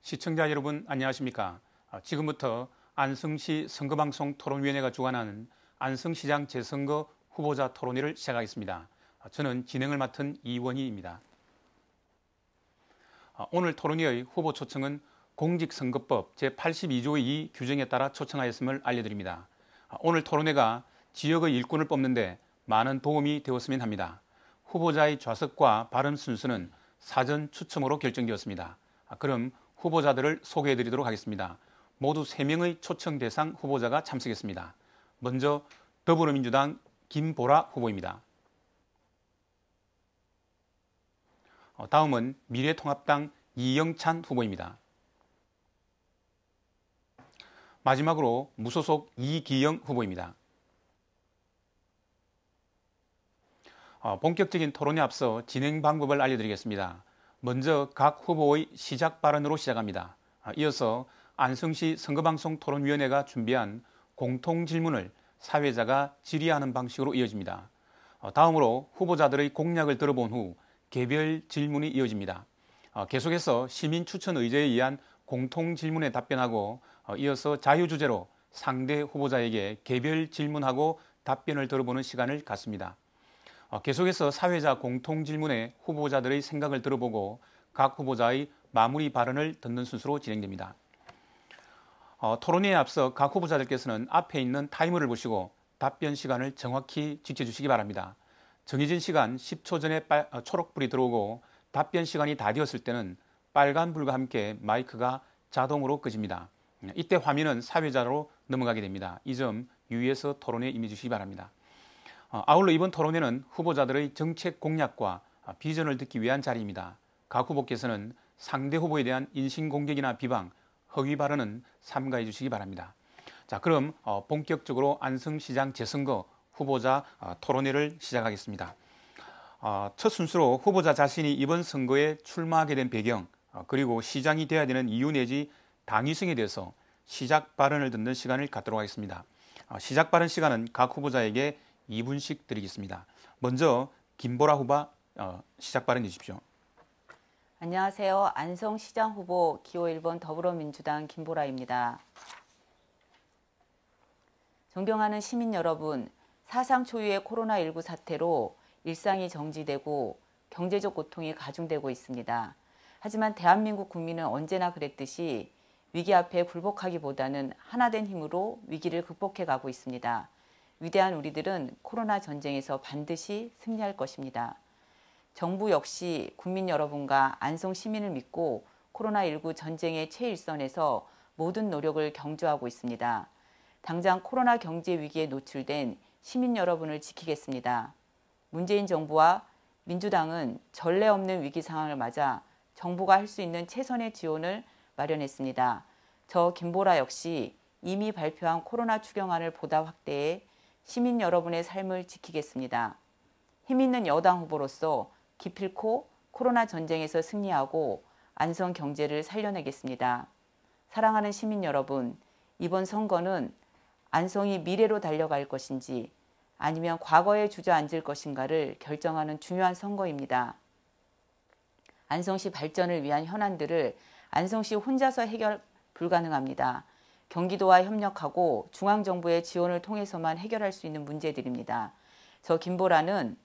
시청자 여러분 안녕하십니까? 지금부터 안성시 선거방송 토론위원회가 주관하는 안성시장 재선거 후보자 토론회를 시작하겠습니다. 저는 진행을 맡은 이원희입니다. 오늘 토론회의 후보 초청은 공직선거법 제82조의 2 규정에 따라 초청하였음을 알려드립니다. 오늘 토론회가 지역의 일꾼을 뽑는데 많은 도움이 되었으면 합니다. 후보자의 좌석과 발언 순서는 사전 추첨으로 결정되었습니다. 그럼 후보자들을 소개해드리도록 하겠습니다. 모두 3명의 초청 대상 후보자가 참석했습니다. 먼저 더불어민주당 김보라 후보입니다. 다음은 미래통합당 이영찬 후보입니다. 마지막으로 무소속 이기영 후보입니다. 본격적인 토론에 앞서 진행 방법을 알려드리겠습니다. 먼저 각 후보의 시작 발언으로 시작합니다. 이어서 안성시 선거방송 토론위원회가 준비한 공통질문을 사회자가 질의하는 방식으로 이어집니다. 다음으로 후보자들의 공약을 들어본 후 개별 질문이 이어집니다. 계속해서 시민 추천 의제에 의한 공통질문에 답변하고 이어서 자유주제로 상대 후보자에게 개별 질문하고 답변을 들어보는 시간을 갖습니다. 계속해서 사회자 공통질문에 후보자들의 생각을 들어보고 각 후보자의 마무리 발언을 듣는 순서로 진행됩니다. 토론회에 앞서 각 후보자들께서는 앞에 있는 타이머를 보시고 답변 시간을 정확히 지켜주시기 바랍니다. 정해진 시간 10초 전에 초록불이 들어오고 답변 시간이 다 되었을 때는 빨간불과 함께 마이크가 자동으로 꺼집니다. 이때 화면은 사회자로 넘어가게 됩니다. 이 점 유의해서 토론에 임해주시기 바랍니다. 아울러 이번 토론회는 후보자들의 정책 공약과 비전을 듣기 위한 자리입니다. 각 후보께서는 상대 후보에 대한 인신공격이나 비방, 허위 발언은 삼가해 주시기 바랍니다. 자, 그럼 본격적으로 안성시장 재선거 후보자 토론회를 시작하겠습니다. 첫 순서로 후보자 자신이 이번 선거에 출마하게 된 배경, 그리고 시장이 되어야 되는 이유 내지 당위성에 대해서 시작 발언을 듣는 시간을 갖도록 하겠습니다. 시작 발언 시간은 각 후보자에게 2분씩 드리겠습니다. 먼저 김보라 후보 시작 발언해 주십시오. 안녕하세요. 안성시장 후보 기호 1번 더불어민주당 김보라입니다. 존경하는 시민 여러분, 사상 초유의 코로나19 사태로 일상이 정지되고 경제적 고통이 가중되고 있습니다. 하지만 대한민국 국민은 언제나 그랬듯이 위기 앞에 굴복하기보다는 하나된 힘으로 위기를 극복해 가고 있습니다. 위대한 우리들은 코로나 전쟁에서 반드시 승리할 것입니다. 정부 역시 국민 여러분과 안성 시민을 믿고 코로나19 전쟁의 최일선에서 모든 노력을 경주하고 있습니다. 당장 코로나 경제 위기에 노출된 시민 여러분을 지키겠습니다. 문재인 정부와 민주당은 전례 없는 위기 상황을 맞아 정부가 할 수 있는 최선의 지원을 마련했습니다. 저 김보라 역시 이미 발표한 코로나 추경안을 보다 확대해 시민 여러분의 삶을 지키겠습니다. 힘있는 여당 후보로서 기필코 코로나 전쟁에서 승리하고 안성 경제를 살려내겠습니다. 사랑하는 시민 여러분, 이번 선거는 안성이 미래로 달려갈 것인지 아니면 과거에 주저앉을 것인가를 결정하는 중요한 선거입니다. 안성시 발전을 위한 현안들을 안성시 혼자서 해결 불가능합니다. 경기도와 협력하고 중앙정부의 지원을 통해서만 해결할 수 있는 문제들입니다. 저 김보라는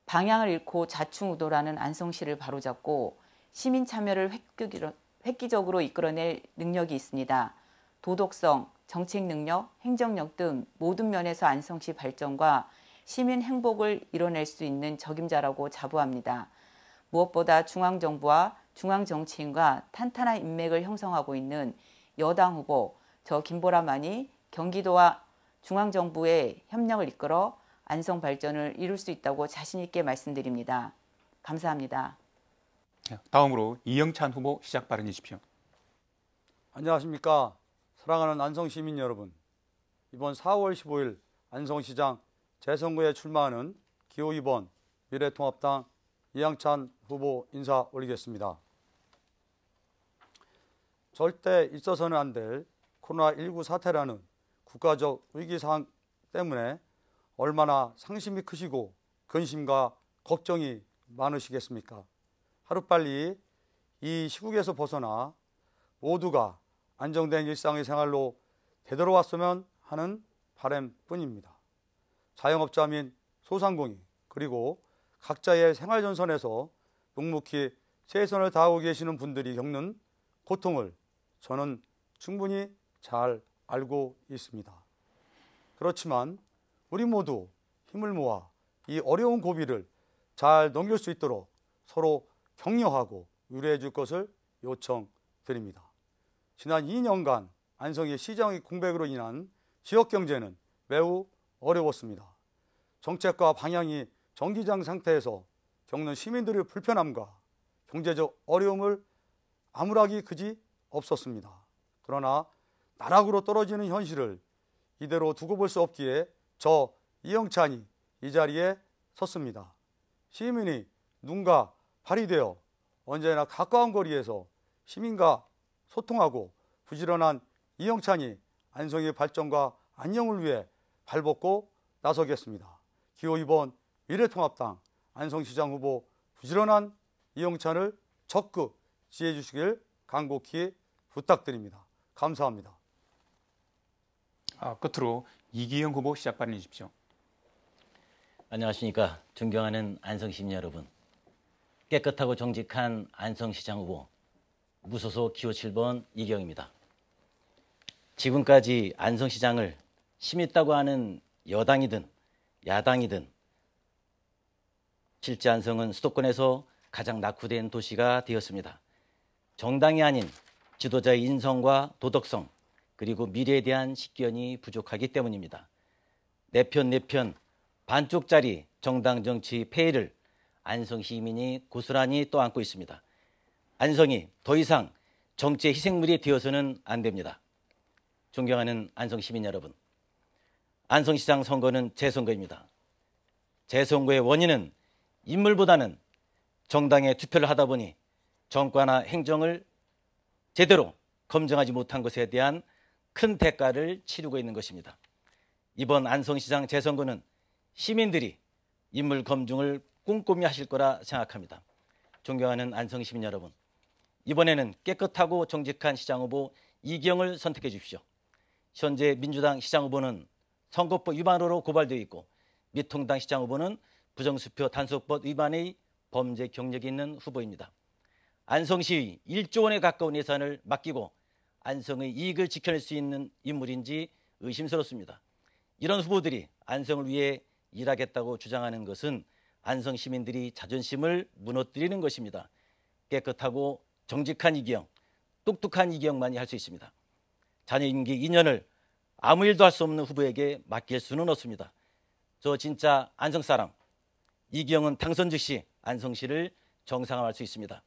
방향을 잃고 좌충우돌하는 안성시를 바로잡고 시민 참여를 획기적으로 이끌어낼 능력이 있습니다. 도덕성, 정책 능력, 행정력 등 모든 면에서 안성시 발전과 시민 행복을 이뤄낼 수 있는 적임자라고 자부합니다. 무엇보다 중앙정부와 중앙정치인과 탄탄한 인맥을 형성하고 있는 여당 후보 저 김보라만이 경기도와 중앙정부의 협력을 이끌어 안성 발전을 이룰 수 있다고 자신 있게 말씀드립니다. 감사합니다. 다음으로 이영찬 후보 시작 발언해 주십시오. 안녕하십니까. 사랑하는 안성 시민 여러분. 이번 4월 15일 안성시장 재선거에 출마하는 기호 2번 미래통합당 이영찬 후보 인사 올리겠습니다. 절대 있어서는 안 될 코로나19 사태라는 국가적 위기상황 때문에 얼마나 상심이 크시고 근심과 걱정이 많으시겠습니까? 하루빨리 이 시국에서 벗어나 모두가 안정된 일상의 생활로 되돌아왔으면 하는 바람뿐입니다. 자영업자 및 소상공인 그리고 각자의 생활전선에서 묵묵히 최선을 다하고 계시는 분들이 겪는 고통을 저는 충분히 잘 알고 있습니다. 그렇지만 우리 모두 힘을 모아 이 어려운 고비를 잘 넘길 수 있도록 서로 격려하고 위로해 줄 것을 요청드립니다. 지난 2년간 안성의 시장의 공백으로 인한 지역 경제는 매우 어려웠습니다. 정책과 방향이 정기장 상태에서 겪는 시민들의 불편함과 경제적 어려움을 암울하기 그지 없었습니다. 그러나 나락으로 떨어지는 현실을 이대로 두고 볼 수 없기에 저 이영찬이 이 자리에 섰습니다. 시민이 눈과 발이 되어 언제나 가까운 거리에서 시민과 소통하고 부지런한 이영찬이 안성의 발전과 안녕을 위해 발벗고 나서겠습니다. 기호 2번 미래통합당 안성시장 후보 부지런한 이영찬을 적극 지지해 주시길 간곡히 부탁드립니다. 감사합니다. 끝으로 이기영 후보 시작 발언해 주십시오. 안녕하십니까. 존경하는 안성시민 여러분. 깨끗하고 정직한 안성시장 후보 무소속 기호 7번 이기영입니다. 지금까지 안성시장을 힘있다고 하는 여당이든 야당이든 실제 안성은 수도권에서 가장 낙후된 도시가 되었습니다. 정당이 아닌 지도자의 인성과 도덕성 그리고 미래에 대한 식견이 부족하기 때문입니다. 내 편 반쪽짜리 정당 정치 폐해를 안성 시민이 고스란히 떠안고 있습니다. 안성이 더 이상 정치의 희생물이 되어서는 안 됩니다. 존경하는 안성 시민 여러분, 안성시장 선거는 재선거입니다. 재선거의 원인은 인물보다는 정당에 투표를 하다 보니 정과나 행정을 제대로 검증하지 못한 것에 대한 큰 대가를 치르고 있는 것입니다. 이번 안성시장 재선거는 시민들이 인물 검증을 꼼꼼히 하실 거라 생각합니다. 존경하는 안성 시민 여러분, 이번에는 깨끗하고 정직한 시장 후보 이기영을 선택해 주십시오. 현재 민주당 시장 후보는 선거법 위반으로 고발되어 있고 미통당 시장 후보는 부정수표 단속법 위반의 범죄 경력이 있는 후보입니다. 안성시의 1조 원에 가까운 예산을 맡기고 안성의 이익을 지켜낼 수 있는 인물인지 의심스럽습니다. 이런 후보들이 안성을 위해 일하겠다고 주장하는 것은 안성 시민들이 자존심을 무너뜨리는 것입니다. 깨끗하고 정직한 이기영, 똑똑한 이기영만이 할 수 있습니다. 자녀 임기 2년을 아무 일도 할 수 없는 후보에게 맡길 수는 없습니다. 저 진짜 안성 사람, 이기영은 당선 즉시 안성시를 정상화할 수 있습니다.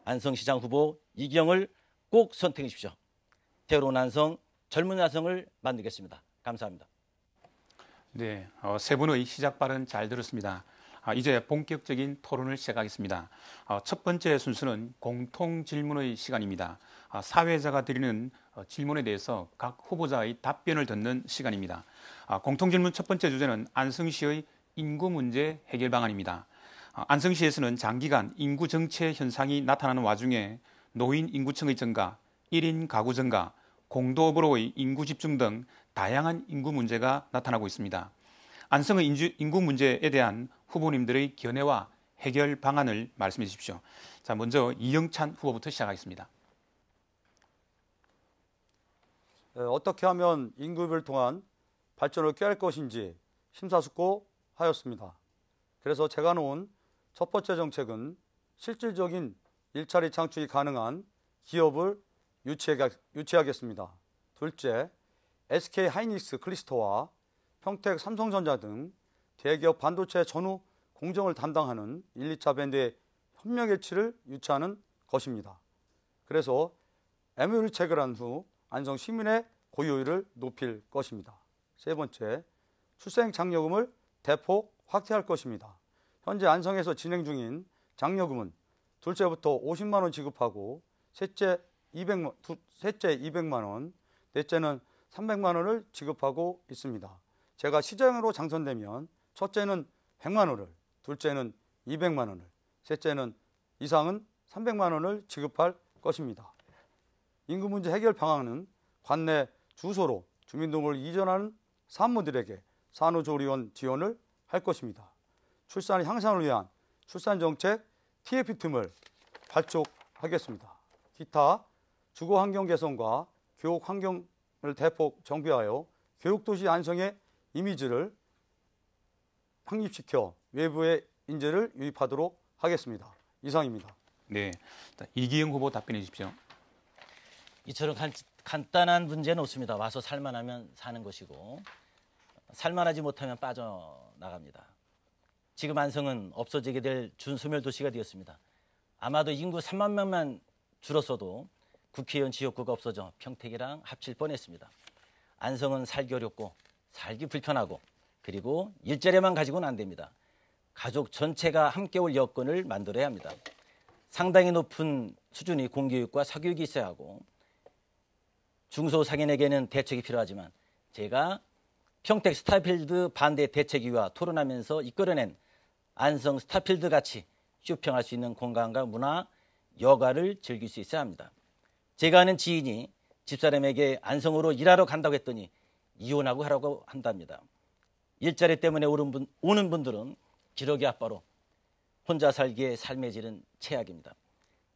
안성시장 후보 이기영을 꼭 선택해 주십시오. 새로운 안성, 젊은 안성을 만들겠습니다. 감사합니다. 네, 세 분의 시작 발언 잘 들었습니다. 이제 본격적인 토론을 시작하겠습니다. 첫 번째 순서는 공통 질문의 시간입니다. 사회자가 드리는 질문에 대해서 각 후보자의 답변을 듣는 시간입니다. 공통 질문 첫 번째 주제는 안성시의 인구 문제 해결 방안입니다. 안성시에서는 장기간 인구 정체 현상이 나타나는 와중에 노인 인구층의 증가, 1인 가구 증가, 공도업으로의 인구 집중 등 다양한 인구 문제가 나타나고 있습니다. 안성의 인구 문제에 대한 후보님들의 견해와 해결 방안을 말씀해 주십시오. 자, 먼저 이영찬 후보부터 시작하겠습니다. 어떻게 하면 인구를 통한 발전을 꾀할 것인지 심사숙고하였습니다. 그래서 제가 놓은 첫 번째 정책은 실질적인 일자리 창출이 가능한 기업을 유치하겠습니다. 둘째, SK 하이닉스 클리스터와 평택 삼성전자 등 대기업 반도체 전후 공정을 담당하는 1, 2차 밴드의 협력 일치를 유치하는 것입니다. 그래서 MOU를 체결한 후 안성 시민의 고유율을 높일 것입니다. 세 번째, 출생 장려금을 대폭 확대할 것입니다. 현재 안성에서 진행 중인 장려금은 둘째부터 50만 원 지급하고 셋째 200만 원, 넷째는 300만 원을 지급하고 있습니다. 제가 시장으로 당선되면 첫째는 100만 원을, 둘째는 200만 원을, 셋째는 이상은 300만 원을 지급할 것입니다. 인구 문제 해결 방안은 관내 주소로 주민등록을 이전하는 산모들에게 산후조리원 지원을 할 것입니다. 출산 향상을 위한 출산정책 TF 틈을 발족하겠습니다. 기타 주거 환경 개선과 교육 환경을 대폭 정비하여 교육도시 안성의 이미지를 확립시켜 외부의 인재를 유입하도록 하겠습니다. 이상입니다. 네, 이기영 후보 답변해 주십시오. 이처럼 간단한 문제는 없습니다. 와서 살만하면 사는 것이고 살만하지 못하면 빠져나갑니다. 지금 안성은 없어지게 될 준소멸 도시가 되었습니다. 아마도 인구 3만 명만 줄었어도 국회의원 지역구가 없어져 평택이랑 합칠 뻔했습니다. 안성은 살기 어렵고 살기 불편하고 그리고 일자리만 가지고는 안 됩니다. 가족 전체가 함께 올 여건을 만들어야 합니다. 상당히 높은 수준의 공교육과 사교육이 있어야 하고 중소상인에게는 대책이 필요하지만 제가 평택 스타필드 반대 대책위와 토론하면서 이끌어낸 안성 스타필드 같이 쇼핑할 수 있는 공간과 문화, 여가를 즐길 수 있어야 합니다. 제가 아는 지인이 집사람에게 안성으로 일하러 간다고 했더니 이혼하고 하라고 한답니다. 일자리 때문에 오는 분들은 기러기 아빠로 혼자 살기에 삶의 질은 최악입니다.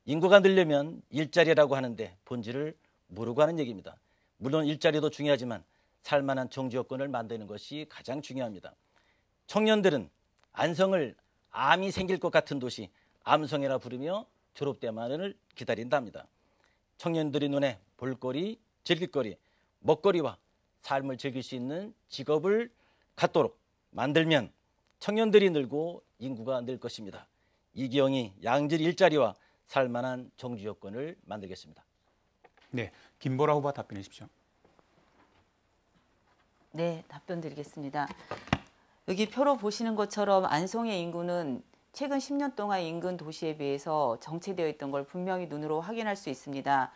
인구가 늘려면 일자리라고 하는데 본질을 모르고 하는 얘기입니다. 물론 일자리도 중요하지만 살만한 정주 여건을 만드는 것이 가장 중요합니다. 청년들은 안성을 암이 생길 것 같은 도시 암성이라 부르며 졸업 때만을 기다린답니다. 청년들이 눈에 볼거리, 즐길거리, 먹거리와 삶을 즐길 수 있는 직업을 갖도록 만들면 청년들이 늘고 인구가 늘 것입니다. 이기영이 양질 일자리와 살만한 정주 여건을 만들겠습니다. 네, 김보라 후보 답변해 주십시오. 네, 답변 드리겠습니다. 여기 표로 보시는 것처럼 안성의 인구는 최근 10년 동안 인근 도시에 비해서 정체되어 있던 걸 분명히 눈으로 확인할 수 있습니다.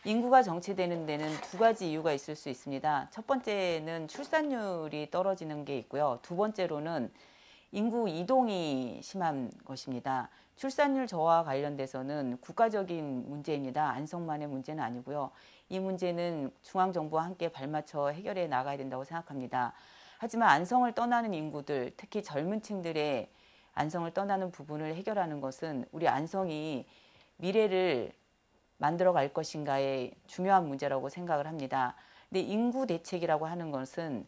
인구가 정체되는 데는 두 가지 이유가 있을 수 있습니다. 첫 번째는 출산율이 떨어지는 게 있고요. 두 번째로는 인구 이동이 심한 것입니다. 출산율 저하와 관련돼서는 국가적인 문제입니다. 안성만의 문제는 아니고요. 이 문제는 중앙정부와 함께 발맞춰 해결해 나가야 된다고 생각합니다. 하지만 안성을 떠나는 인구들, 특히 젊은 층들의 안성을 떠나는 부분을 해결하는 것은 우리 안성이 미래를 만들어 갈 것인가의 중요한 문제라고 생각을 합니다. 근데 인구 대책이라고 하는 것은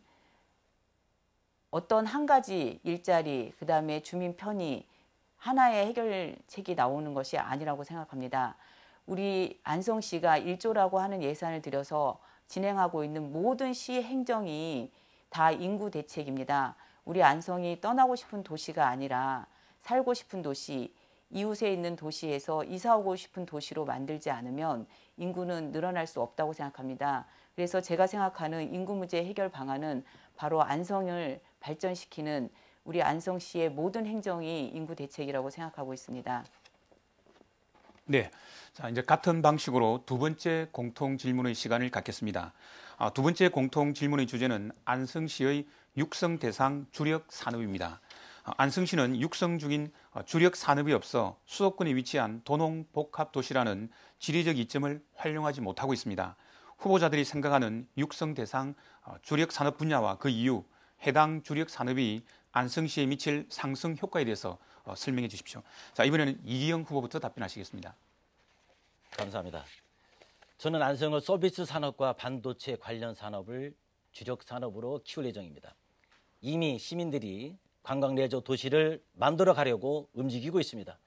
어떤 한 가지 일자리, 그 다음에 주민 편의, 하나의 해결책이 나오는 것이 아니라고 생각합니다. 우리 안성시가 1조라고 하는 예산을 들여서 진행하고 있는 모든 시 행정이 다 인구 대책입니다. 우리 안성이 떠나고 싶은 도시가 아니라 살고 싶은 도시, 이웃에 있는 도시에서 이사 오고 싶은 도시로 만들지 않으면 인구는 늘어날 수 없다고 생각합니다. 그래서 제가 생각하는 인구 문제 해결 방안은 바로 안성을 발전시키는 우리 안성시의 모든 행정이 인구 대책이라고 생각하고 있습니다. 네, 자 이제 같은 방식으로 두 번째 공통 질문의 시간을 갖겠습니다. 두 번째 공통 질문의 주제는 안성시의 육성 대상 주력 산업입니다. 안성시는 육성 중인 주력 산업이 없어 수도권에 위치한 도농복합도시라는 지리적 이점을 활용하지 못하고 있습니다. 후보자들이 생각하는 육성 대상 주력 산업 분야와 그 이유, 해당 주력 산업이 안성시에 미칠 상승 효과에 대해서 설명해 주십시오. 자, 이번에는 이기영 후보부터 답변하시겠습니다. 감사합니다. 저는 안성을 서비스 산업과 반도체 관련 산업을 주력 산업으로 키울 예정입니다. 이미 시민들이 관광 레저 도시를 만들어 가려고 움직이고 있습니다.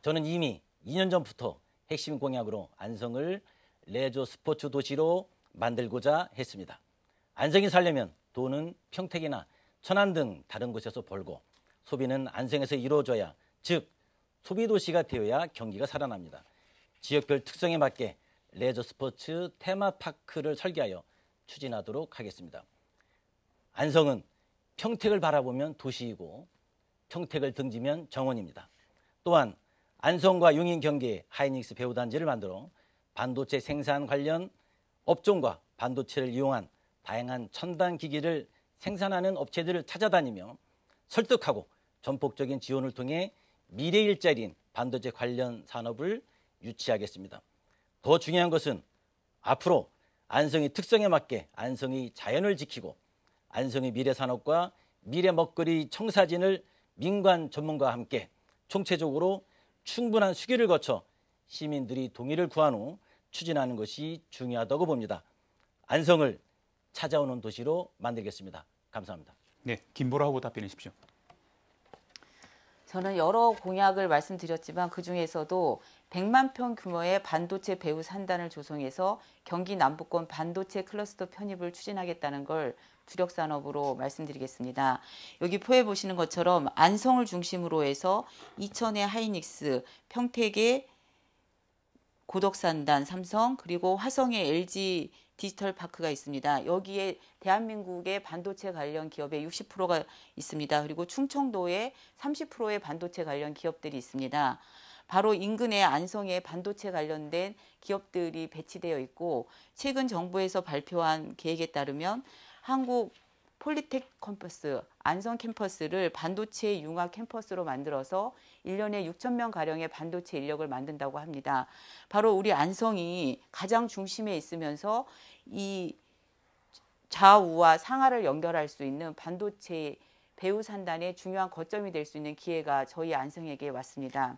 저는 이미 2년 전부터 핵심 공약으로 안성을 레저 스포츠 도시로 만들고자 했습니다. 안성이 살려면 돈은 평택이나 천안 등 다른 곳에서 벌고 소비는 안성에서 이루어져야, 즉 소비도시가 되어야 경기가 살아납니다. 지역별 특성에 맞게 레저 스포츠 테마파크를 설계하여 추진하도록 하겠습니다. 안성은 평택을 바라보면 도시이고 평택을 등지면 정원입니다. 또한 안성과 용인 경계에 하이닉스 배후단지를 만들어 반도체 생산 관련 업종과 반도체를 이용한 다양한 첨단 기기를 생산하는 업체들을 찾아다니며 설득하고 전폭적인 지원을 통해 미래 일자리인 반도체 관련 산업을 유치하겠습니다. 더 중요한 것은 앞으로 안성의 특성에 맞게 안성의 자연을 지키고 안성의 미래산업과 미래먹거리 청사진을 민관 전문가와 함께 총체적으로 충분한 수기를 거쳐 시민들이 동의를 구한 후 추진하는 것이 중요하다고 봅니다. 안성을 찾아오는 도시로 만들겠습니다. 감사합니다. 네, 김보라 후보 답변해 주십시오. 저는 여러 공약을 말씀드렸지만 그중에서도 100만 평 규모의 반도체 배후 산단을 조성해서 경기 남부권 반도체 클러스터 편입을 추진하겠다는 걸 주력 산업으로 말씀드리겠습니다. 여기 포에 보시는 것처럼 안성을 중심으로 해서 이천의 하이닉스, 평택의 고덕산단, 삼성, 그리고 화성의 LG 디지털 파크가 있습니다. 여기에 대한민국의 반도체 관련 기업의 60%가 있습니다. 그리고 충청도에 30%의 반도체 관련 기업들이 있습니다. 바로 인근의 안성에 반도체 관련된 기업들이 배치되어 있고 최근 정부에서 발표한 계획에 따르면 한국 폴리텍 캠퍼스, 안성 캠퍼스를 반도체 융합 캠퍼스로 만들어서 1년에 6,000명 가량의 반도체 인력을 만든다고 합니다. 바로 우리 안성이 가장 중심에 있으면서 이 좌우와 상하를 연결할 수 있는 반도체 배후 산단의 중요한 거점이 될 수 있는 기회가 저희 안성에게 왔습니다.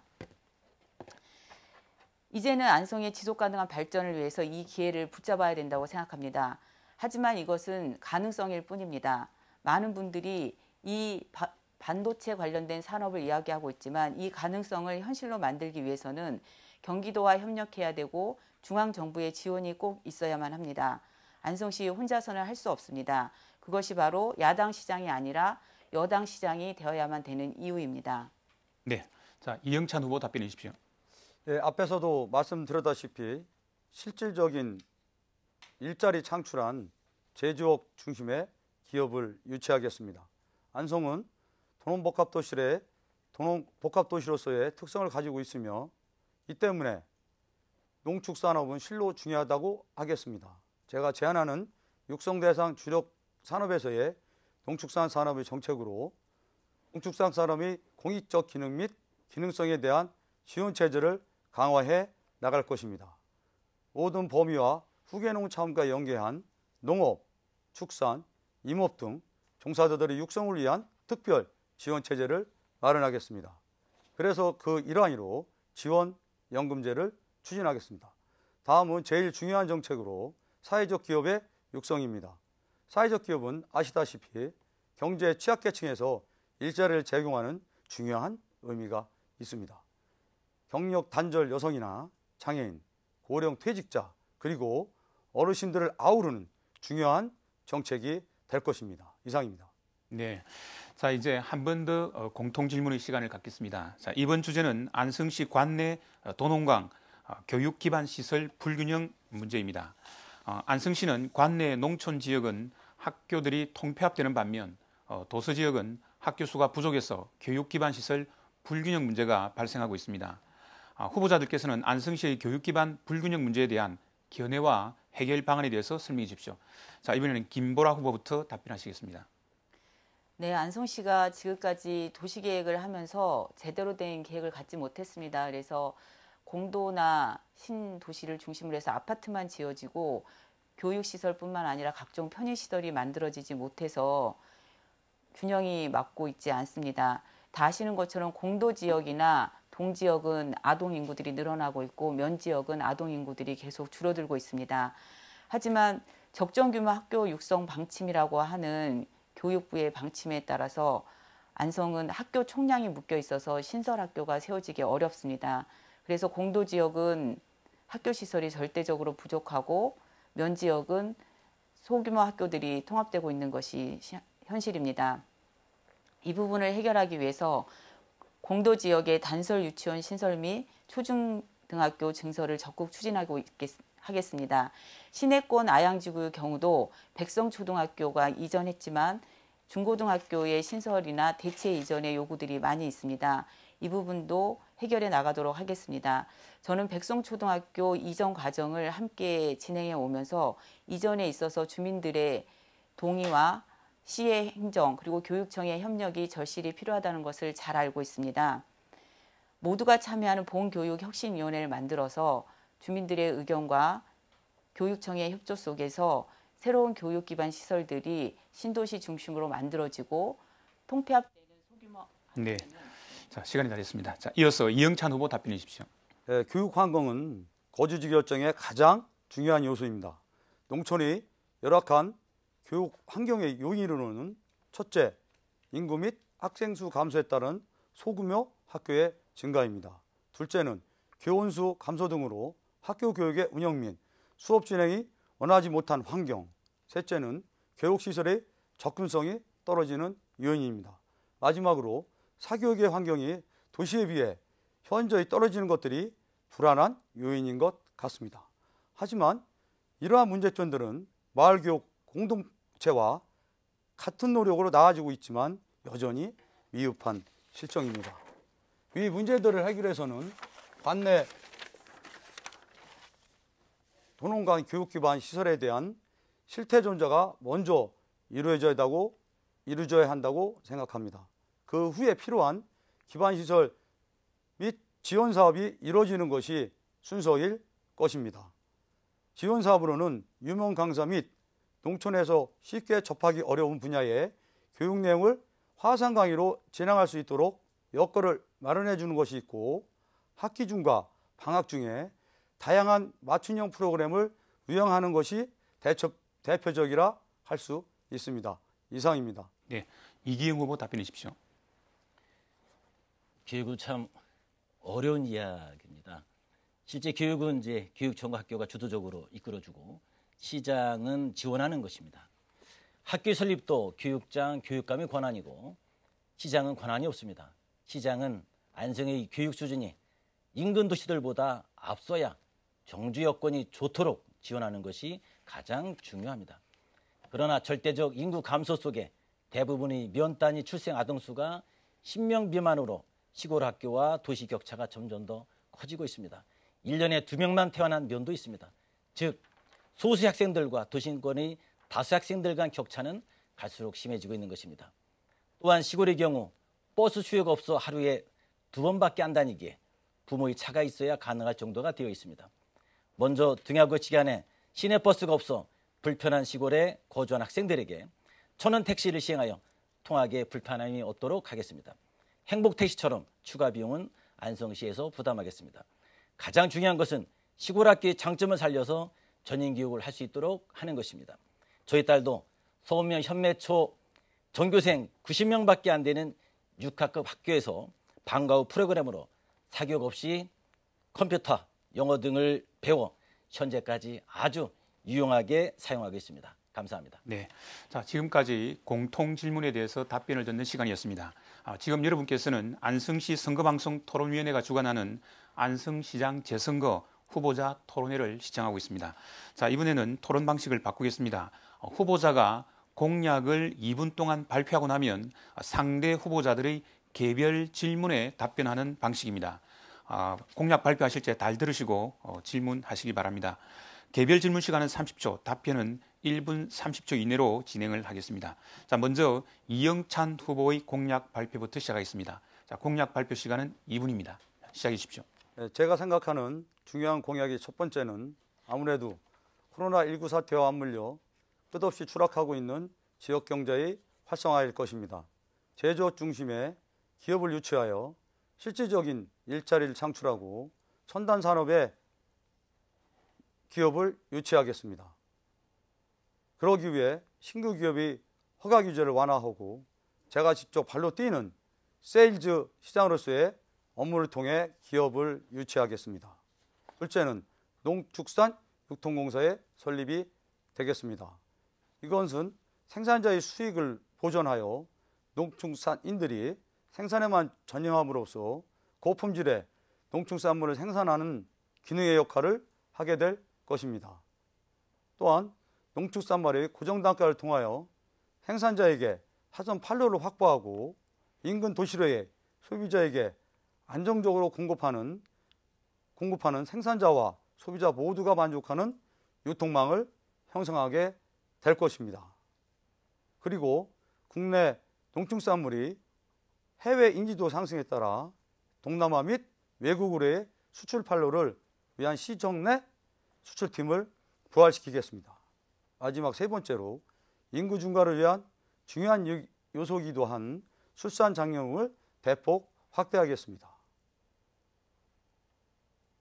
이제는 안성의 지속가능한 발전을 위해서 이 기회를 붙잡아야 된다고 생각합니다. 하지만 이것은 가능성일 뿐입니다. 많은 분들이 이 반도체 관련된 산업을 이야기하고 있지만 이 가능성을 현실로 만들기 위해서는 경기도와 협력해야 되고 중앙정부의 지원이 꼭 있어야만 합니다. 안성시 혼자서는 할 수 없습니다. 그것이 바로 야당 시장이 아니라 여당 시장이 되어야만 되는 이유입니다. 네, 자 이영찬 후보 답변해 주십시오. 네, 앞에서도 말씀드렸다시피 실질적인 일자리 창출한 제조업 중심의 기업을 유치하겠습니다. 안성은 도농복합도시로서의 특성을 가지고 있으며 이 때문에 농축산업은 실로 중요하다고 하겠습니다. 제가 제안하는 육성대상 주력 산업에서의 농축산 산업의 정책으로 농축산 산업의 공익적 기능 및 기능성에 대한 지원 체제를 강화해 나갈 것입니다. 모든 범위와 후계농 차원과 연계한 농업, 축산, 임업 등 종사자들의 육성을 위한 특별 지원 체제를 마련하겠습니다. 그래서 그 일환으로 지원연금제를 추진하겠습니다. 다음은 제일 중요한 정책으로 사회적 기업의 육성입니다. 사회적 기업은 아시다시피 경제 취약계층에서 일자리를 제공하는 중요한 의미가 있습니다. 경력 단절 여성이나 장애인, 고령 퇴직자, 그리고 어르신들을 아우르는 중요한 정책이 될 것입니다. 이상입니다. 네, 자 이제 한 번 더 공통 질문의 시간을 갖겠습니다. 자 이번 주제는 안성시 관내 도농강 교육 기반 시설 불균형 문제입니다. 안성시는 관내 농촌 지역은 학교들이 통폐합되는 반면 도서 지역은 학교 수가 부족해서 교육 기반 시설 불균형 문제가 발생하고 있습니다. 후보자들께서는 안성시의 교육 기반 불균형 문제에 대한 견해와 해결 방안에 대해서 설명해 주십시오. 자, 이번에는 김보라 후보부터 답변하시겠습니다. 네, 안성시가 지금까지 도시계획을 하면서 제대로 된 계획을 갖지 못했습니다. 그래서 공도나 신도시를 중심으로 해서 아파트만 지어지고 교육시설뿐만 아니라 각종 편의시설이 만들어지지 못해서 균형이 맞고 있지 않습니다. 다 아시는 것처럼 공도지역이나 동지역은 아동인구들이 늘어나고 있고 면지역은 아동인구들이 계속 줄어들고 있습니다. 하지만 적정규모 학교 육성 방침이라고 하는 교육부의 방침에 따라서 안성은 학교 총량이 묶여 있어서 신설학교가 세워지기 어렵습니다. 그래서 공도지역은 학교시설이 절대적으로 부족하고 면지역은 소규모 학교들이 통합되고 있는 것이 현실입니다. 이 부분을 해결하기 위해서 공도지역의 단설 유치원 신설 및 초중등학교 증설을 적극 추진하고 하겠습니다. 시내권 아양지구의 경우도 백성초등학교가 이전했지만 중고등학교의 신설이나 대체 이전의 요구들이 많이 있습니다. 이 부분도 해결해 나가도록 하겠습니다. 저는 백성초등학교 이전 과정을 함께 진행해 오면서 이전에 있어서 주민들의 동의와 시의 행정 그리고 교육청의 협력이 절실히 필요하다는 것을 잘 알고 있습니다. 모두가 참여하는 본교육혁신위원회를 만들어서 주민들의 의견과 교육청의 협조 속에서 새로운 교육 기반 시설들이 신도시 중심으로 만들어지고 통폐합되는 소규모 네. 자, 시간이 다 됐습니다. 자, 이어서 이영찬 후보 답변해 주십시오. 교육 환경은 거주지 결정의 가장 중요한 요소입니다. 농촌이 열악한 교육 환경의 요인으로는 첫째, 인구 및 학생 수 감소에 따른 소규모 학교의 증가입니다. 둘째는 교원 수 감소 등으로 학교 교육의 운영 및 수업 진행이 원하지 못한 환경. 셋째는 교육시설의 접근성이 떨어지는 요인입니다. 마지막으로 사교육의 환경이 도시에 비해 현저히 떨어지는 것들이 불안한 요인인 것 같습니다. 하지만 이러한 문제점들은 마을교육 공동체와 같은 노력으로 나아지고 있지만 여전히 미흡한 실정입니다. 이 문제들을 해결해서는 관내 도농간 교육 기반 시설에 대한 실태 조사가 먼저 이루어져야 한다고 생각합니다. 그 후에 필요한 기반 시설 및 지원 사업이 이루어지는 것이 순서일 것입니다. 지원 사업으로는 유명 강사 및 농촌에서 쉽게 접하기 어려운 분야의 교육 내용을 화상 강의로 진행할 수 있도록 여건을 마련해 주는 것이 있고, 학기 중과 방학 중에 다양한 맞춤형 프로그램을 운영하는 것이 대표적이라 할 수 있습니다. 이상입니다. 네. 이기영 후보 답변해 주십시오. 교육은 참 어려운 이야기입니다. 실제 교육은 이제 교육청과 학교가 주도적으로 이끌어주고 시장은 지원하는 것입니다. 학교 설립도 교육장, 교육감의 권한이고 시장은 권한이 없습니다. 시장은 안성의 교육 수준이 인근 도시들보다 앞서야 정주 여건이 좋도록 지원하는 것이 가장 중요합니다. 그러나 절대적 인구 감소 속에 대부분의 면 단위 출생 아동 수가 10명 미만으로 시골 학교와 도시 격차가 점점 더 커지고 있습니다. 1년에 2명만 태어난 면도 있습니다. 즉 소수 학생들과 도시권의 다수 학생들 간 격차는 갈수록 심해지고 있는 것입니다. 또한 시골의 경우 버스 수요가 없어 하루에 2번밖에 안 다니기에 부모의 차가 있어야 가능할 정도가 되어 있습니다. 먼저 등하굣 시간에 시내버스가 없어 불편한 시골에 거주한 학생들에게 1,000원 택시를 시행하여 통학에 불편함이 없도록 하겠습니다. 행복택시처럼 추가 비용은 안성시에서 부담하겠습니다. 가장 중요한 것은 시골 학교의 장점을 살려서 전인교육을 할 수 있도록 하는 것입니다. 저희 딸도 서울면 현매초 전교생 90명밖에 안 되는 6학급 학교에서 방과 후 프로그램으로 사교육 없이 컴퓨터, 영어 등을 배워 현재까지 아주 유용하게 사용하고 있습니다. 감사합니다. 네. 자, 지금까지 공통 질문에 대해서 답변을 듣는 시간이었습니다. 지금 여러분께서는 안성시 선거방송 토론위원회가 주관하는 안성시장 재선거 후보자 토론회를 시청하고 있습니다. 자, 이번에는 토론 방식을 바꾸겠습니다. 후보자가 공약을 2분 동안 발표하고 나면 상대 후보자들의 개별 질문에 답변하는 방식입니다. 공약 발표하실 때 잘 들으시고 질문하시기 바랍니다. 개별 질문 시간은 30초, 답변은 1분 30초 이내로 진행을 하겠습니다. 자, 먼저 이영찬 후보의 공약 발표부터 시작하겠습니다. 자, 공약 발표 시간은 2분입니다. 시작해 주십시오. 제가 생각하는 중요한 공약의 첫 번째는 아무래도 코로나19 사태와 맞물려 끝없이 추락하고 있는 지역 경제의 활성화일 것입니다. 제조업 중심의 기업을 유치하여 실질적인 일자리를 창출하고 첨단 산업의 기업을 유치하겠습니다. 그러기 위해 신규 기업이 허가 규제를 완화하고 제가 직접 발로 뛰는 세일즈 시장으로서의 업무를 통해 기업을 유치하겠습니다. 둘째는 농축산 유통공사의 설립이 되겠습니다. 이것은 생산자의 수익을 보전하여 농축산인들이 생산에만 전념함으로써 고품질의 농축산물을 생산하는 기능의 역할을 하게 될 것입니다. 또한 농축산물의 고정단가를 통하여 생산자에게 사전 판로를 확보하고 인근 도시로의 소비자에게 안정적으로 공급하는 생산자와 소비자 모두가 만족하는 유통망을 형성하게 될 것입니다. 그리고 국내 농축산물이 해외 인지도 상승에 따라 동남아 및 외국으로의 수출 판로를 위한 시정 내 수출팀을 부활시키겠습니다. 마지막 세 번째로 인구 증가를 위한 중요한 요소이기도 한 출산 장려금을 대폭 확대하겠습니다.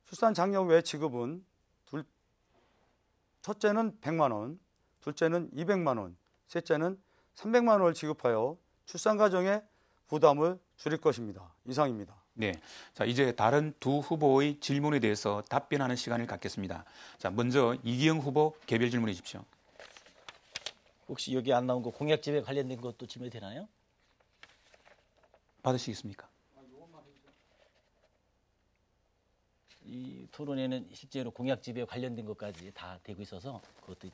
출산 장려금 외 지급은 첫째는 100만 원, 둘째는 200만 원, 셋째는 300만 원을 지급하여 출산 가정의 부담을 줄일 것입니다. 이상입니다. 네. 자, 이제 다른 두 후보의 질문에 대해서 답변하는 시간을 갖겠습니다. 자, 먼저 이기영 후보 개별 질문해 주십시오. 혹시 여기 안 나온 거 공약집에 관련된 것도 질문이 되나요? 받으시겠습니까? 이 토론회는 실제로 공약집에 관련된 것까지 다 되고 있어서 그것도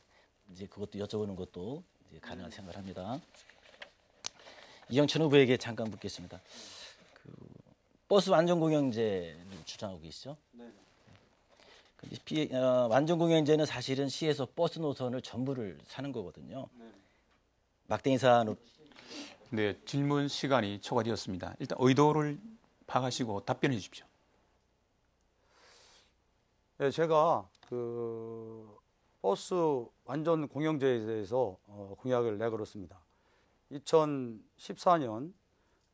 여쭤보는 것도 이제 가능한 생각을 합니다. 이영천 후보에게 잠깐 묻겠습니다. 버스 완전공영제를 주장하고 계시죠? 네. 완전공영제는 사실은 시에서 버스 노선을 전부를 사는 거거든요. 네. 막대인 사안으로. 네, 질문 시간이 초과되었습니다. 일단 의도를 파악하시고 답변해 주십시오. 네, 제가 버스 완전 공영제에 대해서 공약을 내걸었습니다. 2014년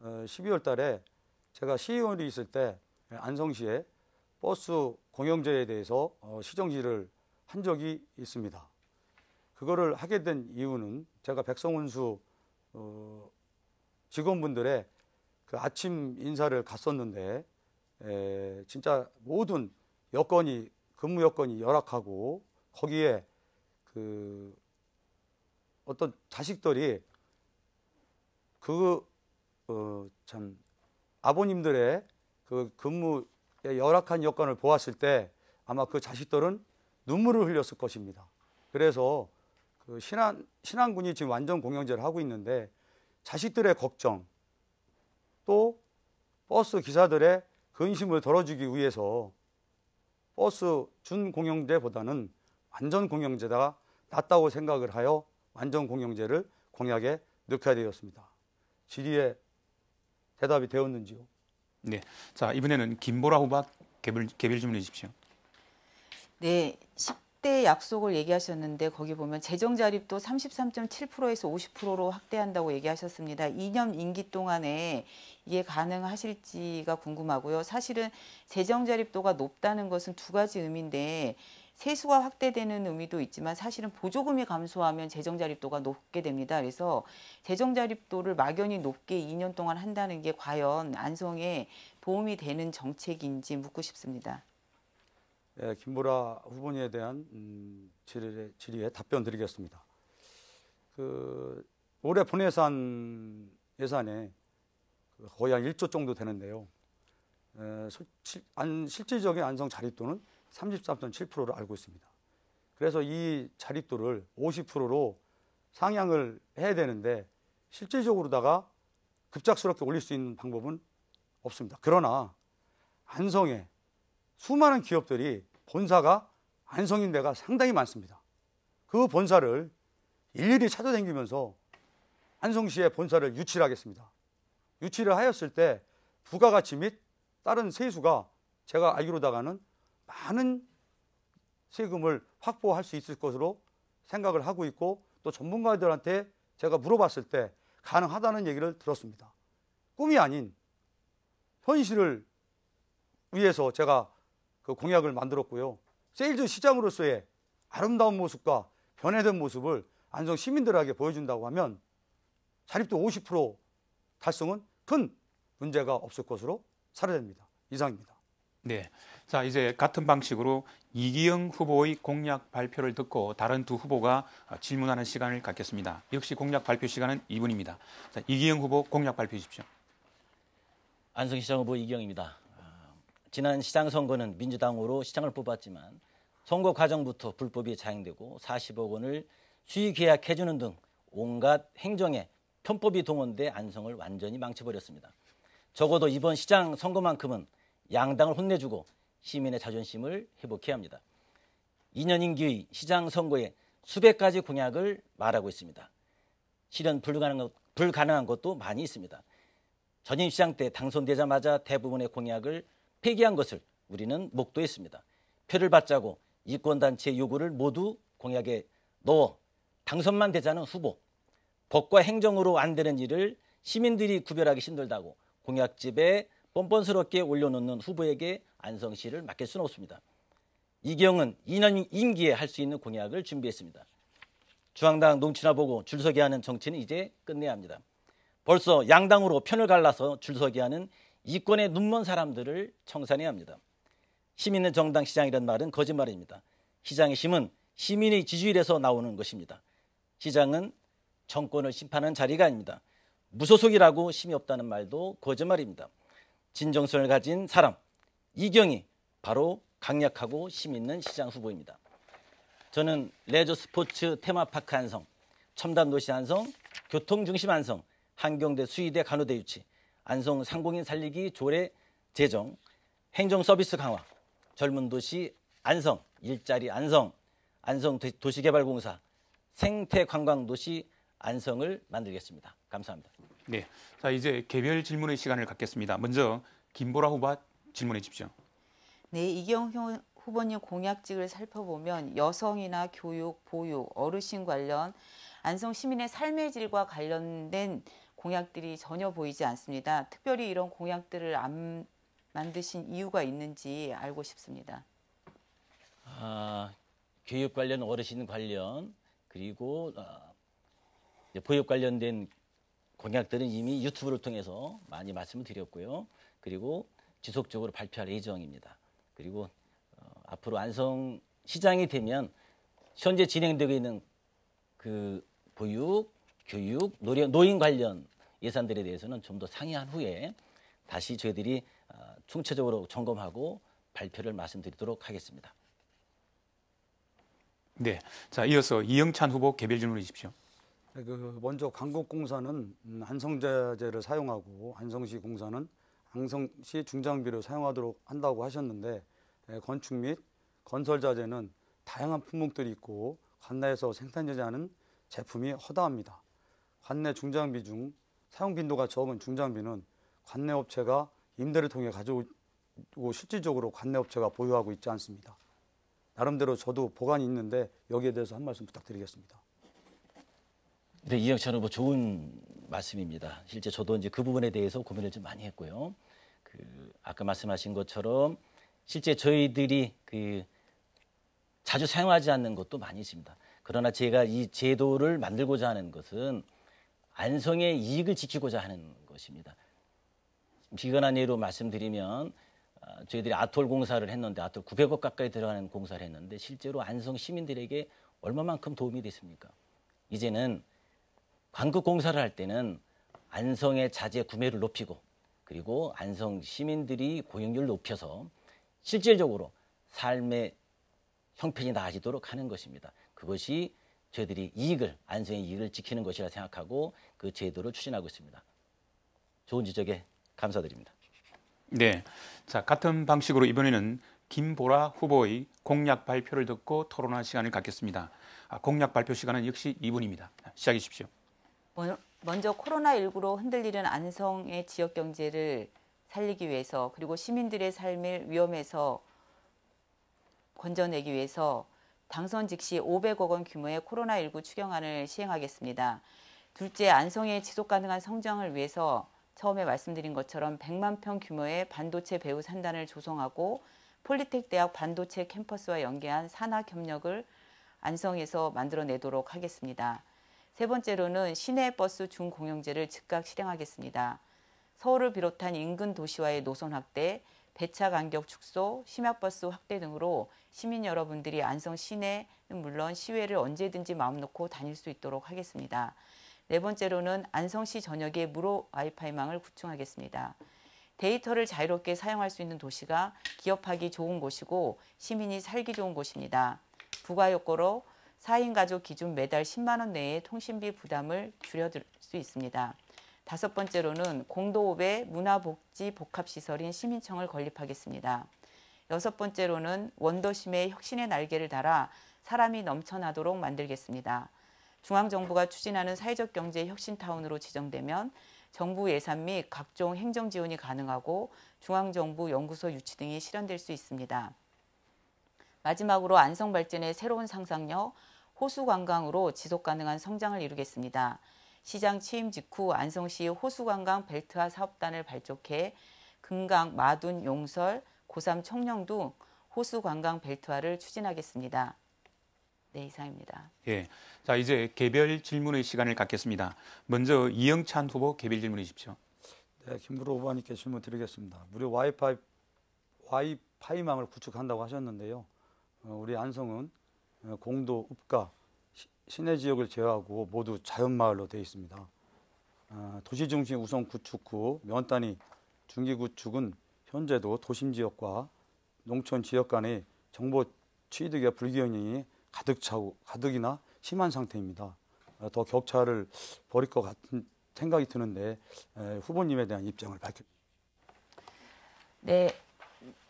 12월 달에 제가 시의원이 있을 때 안성시에 버스 공영제에 대해서 시정지를 한 적이 있습니다. 그거를 하게 된 이유는 제가 백성운수 직원분들의 그 아침 인사를 갔었는데 진짜 모든 여건이 근무 여건이 열악하고 거기에 어떤 자식들이 참 아버님들의 그 근무의 열악한 여건을 보았을 때 아마 그 자식들은 눈물을 흘렸을 것입니다. 그래서 신안군이 지금 완전 공영제를 하고 있는데 자식들의 걱정 또 버스 기사들의 근심을 덜어주기 위해서 버스 준공영제보다는 완전 공영제가 낫다고 생각을 하여 완전 공영제를 공약에 넣게 되었습니다. 질의에 대답이 되었는지요? 네. 자, 이번에는 김보라 후보 개별 질문해 주십시오. 네. 10대 약속을 얘기하셨는데 거기 보면 재정 자립도 33.7%에서 50%로 확대한다고 얘기하셨습니다. 2년 임기 동안에 이게 가능하실지가 궁금하고요. 사실은 재정 자립도가 높다는 것은 두 가지 의미인데 세수가 확대되는 의미도 있지만 사실은 보조금이 감소하면 재정 자립도가 높게 됩니다. 그래서 재정 자립도를 막연히 높게 2년 동안 한다는 게 과연 안성에 도움이 되는 정책인지 묻고 싶습니다. 네, 김보라 후보님에 대한 질의에 답변 드리겠습니다. 올해 본예산 예산에 거의 한 1조 정도 되는데요. 실질적인 안성 자립도는 33.7%로 알고 있습니다. 그래서 이 자립도를 50%로 상향을 해야 되는데 실질적으로다가 급작스럽게 올릴 수 있는 방법은 없습니다. 그러나 안성에 수많은 기업들이 본사가 안성인 데가 상당히 많습니다. 그 본사를 일일이 찾아다니면서 안성시의 본사를 유치를 하겠습니다. 유치를 하였을 때 부가가치 및 다른 세수가 제가 알기로다가는 많은 세금을 확보할 수 있을 것으로 생각을 하고 있고 또 전문가들한테 제가 물어봤을 때 가능하다는 얘기를 들었습니다. 꿈이 아닌 현실을 위해서 제가 그 공약을 만들었고요. 세일즈 시장으로서의 아름다운 모습과 변화된 모습을 안성 시민들에게 보여준다고 하면 자립도 50% 달성은 큰 문제가 없을 것으로 사례됩니다. 이상입니다. 네. 자, 이제 같은 방식으로 이기영 후보의 공약 발표를 듣고 다른 두 후보가 질문하는 시간을 갖겠습니다. 역시 공약 발표 시간은 2분입니다. 자, 이기영 후보 공약 발표해 주십시오. 안성시장 후보 이기영입니다. 지난 시장 선거는 민주당으로 시장을 뽑았지만 선거 과정부터 불법이 자행되고 40억 원을 수의 계약해주는 등 온갖 행정에 편법이 동원돼 안성을 완전히 망쳐버렸습니다. 적어도 이번 시장 선거만큼은 양당을 혼내주고 시민의 자존심을 회복해야 합니다. 2년 임기의 시장 선거에 수백 가지 공약을 말하고 있습니다. 실현 불가능한 것도 많이 있습니다. 전임 시장 때 당선되자마자 대부분의 공약을 폐기한 것을 우리는 목도했습니다. 표를 받자고 이권단체의 요구를 모두 공약에 넣어 당선만 되자는 후보, 법과 행정으로 안 되는 일을 시민들이 구별하기 힘들다고 공약집에 뻔뻔스럽게 올려놓는 후보에게 안성시를 맡길 수는 없습니다. 이경은 2년 임기에 할 수 있는 공약을 준비했습니다. 중앙당 농치나 보고 줄서기 하는 정치는 이제 끝내야 합니다. 벌써 양당으로 편을 갈라서 줄서기 하는 이권에 눈먼 사람들을 청산해야 합니다. 힘 있는 정당 시장이란 말은 거짓말입니다. 시장의 힘은 시민의 지지율에서 나오는 것입니다. 시장은 정권을 심판하는 자리가 아닙니다. 무소속이라고 힘이 없다는 말도 거짓말입니다. 진정성을 가진 사람, 이경이 바로 강력하고 힘 있는 시장 후보입니다. 저는 레저 스포츠 테마파크 안성, 첨단도시 안성, 교통중심 안성, 한경대 수의대 간호대 유치, 안성 상공인 살리기 조례 제정, 행정서비스 강화, 젊은 도시 안성, 일자리 안성, 안성 도시개발공사, 생태관광도시 안성을 만들겠습니다. 감사합니다. 네, 자 이제 개별 질문의 시간을 갖겠습니다. 먼저 김보라 후보 질문해 주십시오. 네, 이경 후보님 공약직을 살펴보면 여성이나 교육, 보육, 어르신 관련 안성 시민의 삶의 질과 관련된 공약들이 전혀 보이지 않습니다. 특별히 이런 공약들을 안 만드신 이유가 있는지 알고 싶습니다. 교육 관련, 어르신 관련, 그리고 보육 관련된 공약들은 이미 유튜브를 통해서 많이 말씀을 드렸고요. 그리고 지속적으로 발표할 예정입니다. 그리고 앞으로 안성 시장이 되면 현재 진행되고 있는 그 보육, 교육, 노인 관련 예산들에 대해서는 좀 더 상의한 후에 다시 저희들이 총체적으로 점검하고 발표를 말씀드리도록 하겠습니다. 네, 자 이어서 이영찬 후보 개별 질문해 주십시오. 먼저 강국공사는 안성자재를 사용하고 안성시 공사는 안성시 중장비를 사용하도록 한다고 하셨는데 건축 및 건설자재는 다양한 품목들이 있고 관내에서 생산되지 않은 제품이 허다합니다. 관내 중장비 중 사용 빈도가 적은 중장비는 관내 업체가 임대를 통해 가져오고 실질적으로 관내 업체가 보유하고 있지 않습니다. 나름대로 저도 보관이 있는데 여기에 대해서 한 말씀 부탁드리겠습니다. 네, 이영찬 후보 좋은 말씀입니다. 실제 저도 이제 그 부분에 대해서 고민을 좀 많이 했고요. 아까 말씀하신 것처럼 실제 저희들이 자주 사용하지 않는 것도 많이 있습니다. 그러나 제가 이 제도를 만들고자 하는 것은 안성의 이익을 지키고자 하는 것입니다. 비근한 예로 말씀드리면 저희들이 아톨 공사를 했는데 아톨 900억 가까이 들어가는 공사를 했는데 실제로 안성 시민들에게 얼마만큼 도움이 됐습니까? 이제는 관급 공사를 할 때는 안성의 자재 구매를 높이고 그리고 안성 시민들이 고용률을 높여서 실질적으로 삶의 형편이 나아지도록 하는 것입니다. 그것이 저희들이 안성의 이익을 지키는 것이라 생각하고 그 제도를 추진하고 있습니다. 좋은 지적에 감사드립니다. 네, 자 같은 방식으로 이번에는 김보라 후보의 공약 발표를 듣고 토론할 시간을 갖겠습니다. 공약 발표 시간은 역시 2분입니다. 시작해 주십시오. 먼저 코로나19로 흔들리는 안성의 지역 경제를 살리기 위해서 그리고 시민들의 삶을 위험에서 건져내기 위해서 당선 직시 500억 원 규모의 코로나19 추경안을 시행하겠습니다. 둘째, 안성의 지속가능한 성장을 위해서 처음에 말씀드린 것처럼 100만 평 규모의 반도체 배후 산단을 조성하고 폴리텍 대학 반도체 캠퍼스와 연계한 산학 협력을 안성에서 만들어내도록 하겠습니다. 세 번째로는 시내버스 준공영제를 즉각 실행하겠습니다. 서울을 비롯한 인근 도시와의 노선 확대, 배차 간격 축소, 심야버스 확대 등으로 시민 여러분들이 안성 시내는 물론 시외를 언제든지 마음 놓고 다닐 수 있도록 하겠습니다. 네 번째로는 안성시 전역에 무료 와이파이망을 구축하겠습니다. 데이터를 자유롭게 사용할 수 있는 도시가 기업하기 좋은 곳이고 시민이 살기 좋은 곳입니다. 부가효과로 4인 가족 기준 매달 10만 원 내에 통신비 부담을 줄여들 수 있습니다. 다섯 번째로는 공도읍에 문화복지 복합시설인 시민청을 건립하겠습니다. 여섯 번째로는 원도심에 혁신의 날개를 달아 사람이 넘쳐나도록 만들겠습니다. 중앙정부가 추진하는 사회적 경제 혁신타운으로 지정되면 정부 예산 및 각종 행정 지원이 가능하고 중앙정부 연구소 유치 등이 실현될 수 있습니다. 마지막으로 안성발전의 새로운 상상력, 호수관광으로 지속가능한 성장을 이루겠습니다. 시장 취임 직후 안성시 호수관광 벨트화 사업단을 발족해 금강, 마둔, 용설, 고삼, 청령도 호수관광 벨트화를 추진하겠습니다. 네, 이상입니다. 예, 자 이제 개별 질문의 시간을 갖겠습니다. 먼저 이영찬 후보 개별 질문해 주십시오. 네, 김부로 후보님께 질문 드리겠습니다. 무료 와이파이망을 구축한다고 하셨는데요. 우리 안성은 공도, 읍가, 시내 지역을 제외하고 모두 자연마을로 되어 있습니다. 도시중심 우선 구축 후 면단위 중기 구축은 현재도 도심 지역과 농촌 지역 간의 정보 취득의 불균형이 가득이나 심한 상태입니다. 더 격차를 벌일 것 같은 생각이 드는데 후보님에 대한 입장을 밝혀주십시오. 네,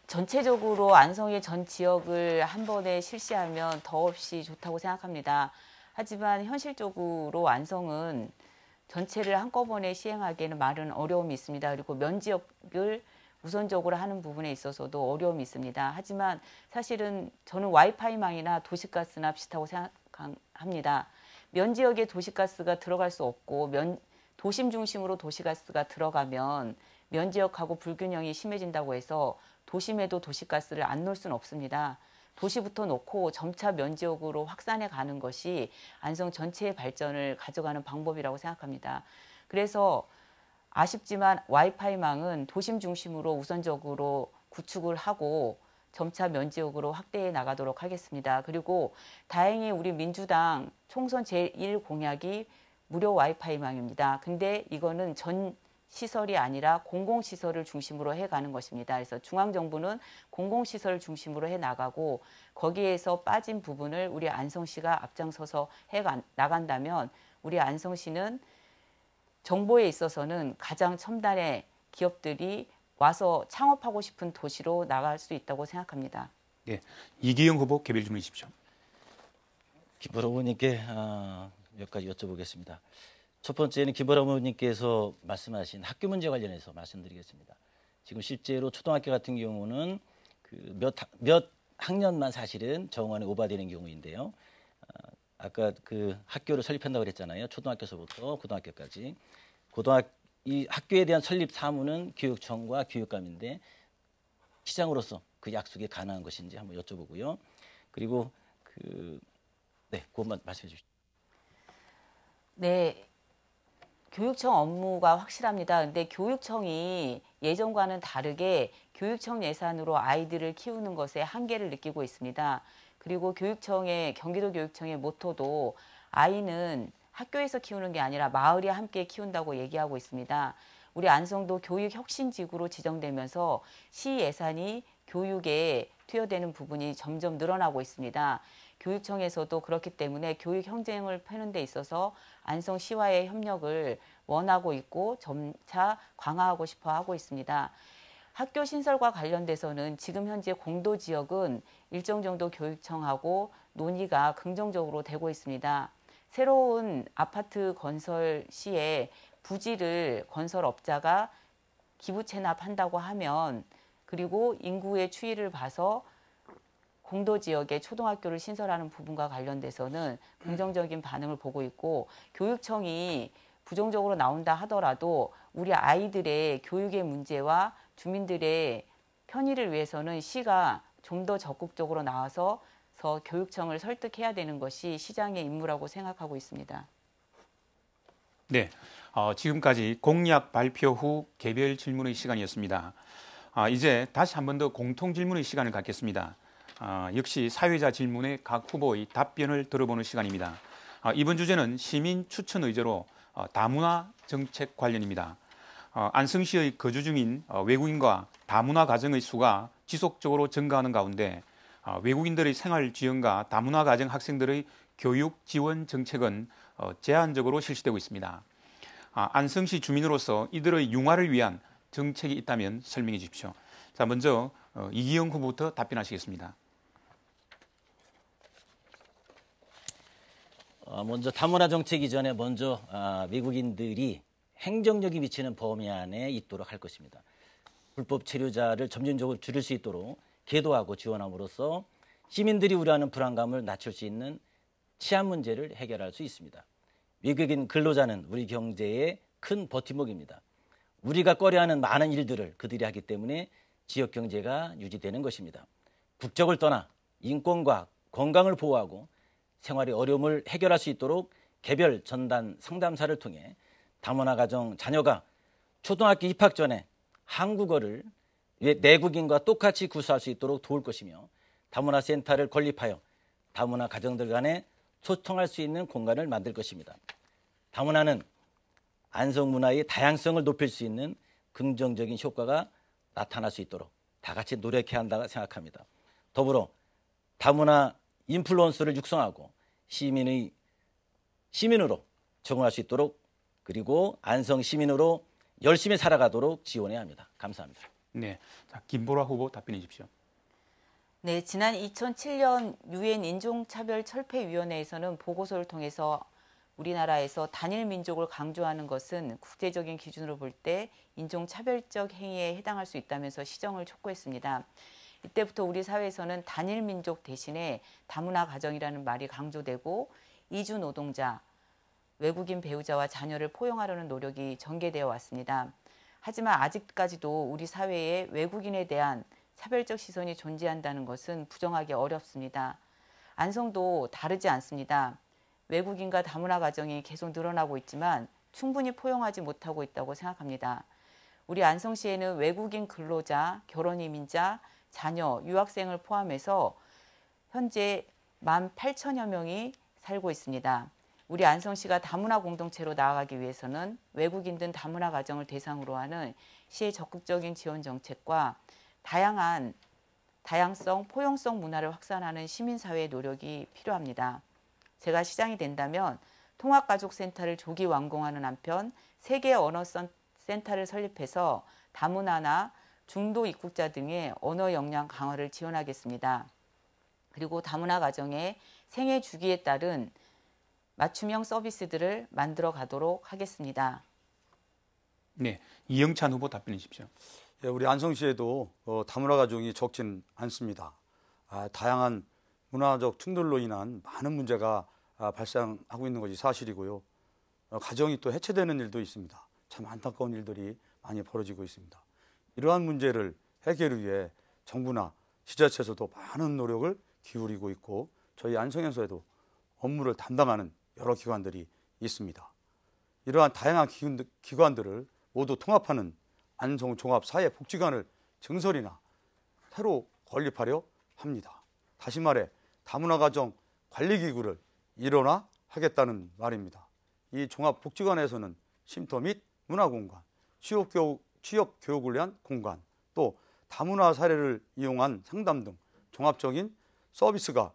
전체적으로 안성의 전 지역을 한 번에 실시하면 더없이 좋다고 생각합니다. 하지만 현실적으로 안성은 전체를 한꺼번에 시행하기에는 많은 어려움이 있습니다. 그리고 면지역을 우선적으로 하는 부분에 있어서도 어려움이 있습니다. 하지만 사실은 저는 와이파이망이나 도시가스나 비슷하고 생각합니다. 면지역에 도시가스가 들어갈 수 없고 도심 중심으로 도시가스가 들어가면 면지역하고 불균형이 심해진다고 해서 도심에도 도시가스를 안 놓을 수는 없습니다. 도시부터 놓고 점차 면지역으로 확산해 가는 것이 안성 전체의 발전을 가져가는 방법이라고 생각합니다. 그래서 아쉽지만 와이파이망은 도심 중심으로 우선적으로 구축을 하고 점차 면지역으로 확대해 나가도록 하겠습니다. 그리고 다행히 우리 민주당 총선 제1공약이 무료 와이파이망입니다. 근데 이거는 전 시설이 아니라 공공시설을 중심으로 해가는 것입니다. 그래서 중앙정부는 공공시설을 중심으로 해나가고 거기에서 빠진 부분을 우리 안성시가 앞장서서 나간다면 우리 안성시는 정보에 있어서는 가장 첨단의 기업들이 와서 창업하고 싶은 도시로 나갈 수 있다고 생각합니다. 네, 이기영 후보 개별 질문 주십시오. 김보라 후보님께 몇 가지 여쭤보겠습니다. 첫 번째는 김보라 후보님께서 말씀하신 학교 문제 관련해서 말씀드리겠습니다. 지금 실제로 초등학교 같은 경우는 몇 학년만 사실은 정원에 오바되는 경우인데요. 아까 그 학교를 설립한다고 그랬잖아요. 초등학교서부터 고등학교까지. 이 학교에 대한 설립 사무는 교육청과 교육감인데 시장으로서 그 약속이 가능한 것인지 한번 여쭤보고요. 그리고 그것만 말씀해 주시죠. 네. 교육청 업무가 확실합니다. 근데 교육청이 예전과는 다르게 교육청 예산으로 아이들을 키우는 것에 한계를 느끼고 있습니다. 그리고 경기도 교육청의 모토도 아이는 학교에서 키우는 게 아니라 마을이 함께 키운다고 얘기하고 있습니다. 우리 안성도 교육혁신지구로 지정되면서 시 예산이 교육에 투여되는 부분이 점점 늘어나고 있습니다. 교육청에서도 그렇기 때문에 교육 경쟁을 펴는 데 있어서 안성시와의 협력을 원하고 있고 점차 강화하고 싶어 하고 있습니다. 학교 신설과 관련돼서는 지금 현재 공도 지역은 일정 정도 교육청하고 논의가 긍정적으로 되고 있습니다. 새로운 아파트 건설 시에 부지를 건설업자가 기부 체납한다고 하면 그리고 인구의 추이를 봐서 공도 지역에 초등학교를 신설하는 부분과 관련돼서는 긍정적인 반응을 보고 있고 교육청이 부정적으로 나온다 하더라도 우리 아이들의 교육의 문제와 주민들의 편의를 위해서는 시가 좀 더 적극적으로 나와서 교육청을 설득해야 되는 것이 시장의 임무라고 생각하고 있습니다. 네, 지금까지 공약 발표 후 개별 질문의 시간이었습니다. 이제 다시 한 번 더 공통 질문의 시간을 갖겠습니다. 역시 사회자 질문에 각 후보의 답변을 들어보는 시간입니다. 이번 주제는 시민 추천 의제로 다문화 정책 관련입니다. 안성시의 거주 중인 외국인과 다문화 가정의 수가 지속적으로 증가하는 가운데 외국인들의 생활 지원과 다문화 가정 학생들의 교육 지원 정책은 제한적으로 실시되고 있습니다. 안성시 주민으로서 이들의 융화를 위한 정책이 있다면 설명해 주십시오. 자, 먼저 이기영 후보부터 답변하시겠습니다. 먼저 다문화 정책 이전에 먼저 외국인들이 행정력이 미치는 범위 안에 있도록 할 것입니다. 불법 체류자를 점진적으로 줄일 수 있도록 계도하고 지원함으로써 시민들이 우려하는 불안감을 낮출 수 있는 치안 문제를 해결할 수 있습니다. 외국인 근로자는 우리 경제의 큰 버팀목입니다. 우리가 꺼려하는 많은 일들을 그들이 하기 때문에 지역 경제가 유지되는 것입니다. 국적을 떠나 인권과 건강을 보호하고 생활의 어려움을 해결할 수 있도록 개별 전담 상담사를 통해 다문화 가정 자녀가 초등학교 입학 전에 한국어를 내국인과 똑같이 구사할 수 있도록 도울 것이며 다문화 센터를 건립하여 다문화 가정들 간에 소통할 수 있는 공간을 만들 것입니다. 다문화는 안성 문화의 다양성을 높일 수 있는 긍정적인 효과가 나타날 수 있도록 다 같이 노력해야 한다고 생각합니다. 더불어 다문화 인플루언서를 육성하고 시민으로 적응할 수 있도록 그리고 안성 시민으로 열심히 살아가도록 지원해야 합니다. 감사합니다. 네, 자, 김보라 후보 답변해 주십시오. 네, 지난 2007년 유엔 인종차별철폐위원회에서는 보고서를 통해서 우리나라에서 단일 민족을 강조하는 것은 국제적인 기준으로 볼 때 인종차별적 행위에 해당할 수 있다면서 시정을 촉구했습니다. 이때부터 우리 사회에서는 단일 민족 대신에 다문화 가정이라는 말이 강조되고 이주 노동자, 외국인 배우자와 자녀를 포용하려는 노력이 전개되어 왔습니다. 하지만 아직까지도 우리 사회에 외국인에 대한 차별적 시선이 존재한다는 것은 부정하기 어렵습니다. 안성도 다르지 않습니다. 외국인과 다문화 가정이 계속 늘어나고 있지만 충분히 포용하지 못하고 있다고 생각합니다. 우리 안성시에는 외국인 근로자, 결혼 이민자, 자녀, 유학생을 포함해서 현재 18,000여 명이 살고 있습니다. 우리 안성시가 다문화 공동체로 나아가기 위해서는 외국인들 다문화 가정을 대상으로 하는 시의 적극적인 지원 정책과 다양성, 포용성 문화를 확산하는 시민사회의 노력이 필요합니다. 제가 시장이 된다면 통합가족센터를 조기 완공하는 한편 3개 언어 센터를 설립해서 다문화나 중도 입국자 등의 언어 역량 강화를 지원하겠습니다. 그리고 다문화 가정의 생애 주기에 따른 맞춤형 서비스들을 만들어 가도록 하겠습니다. 네, 이영찬 후보 답변해 주십시오. 예, 우리 안성시에도 다문화 가정이 적진 않습니다. 다양한 문화적 충돌로 인한 많은 문제가 발생하고 있는 것이 사실이고요. 가정이 또 해체되는 일도 있습니다. 참 안타까운 일들이 많이 벌어지고 있습니다. 이러한 문제를 해결을 위해 정부나 지자체에서도 많은 노력을 기울이고 있고 저희 안성에서도 업무를 담당하는 여러 기관들이 있습니다. 이러한 다양한 기관들을 모두 통합하는 안성종합사회복지관을 증설이나 새로 건립하려 합니다. 다시 말해 다문화 가정 관리기구를 일원화 하겠다는 말입니다. 이 종합복지관에서는 쉼터 및 문화공간, 취업교육을 위한 공간, 또 다문화 사례를 이용한 상담 등 종합적인 서비스가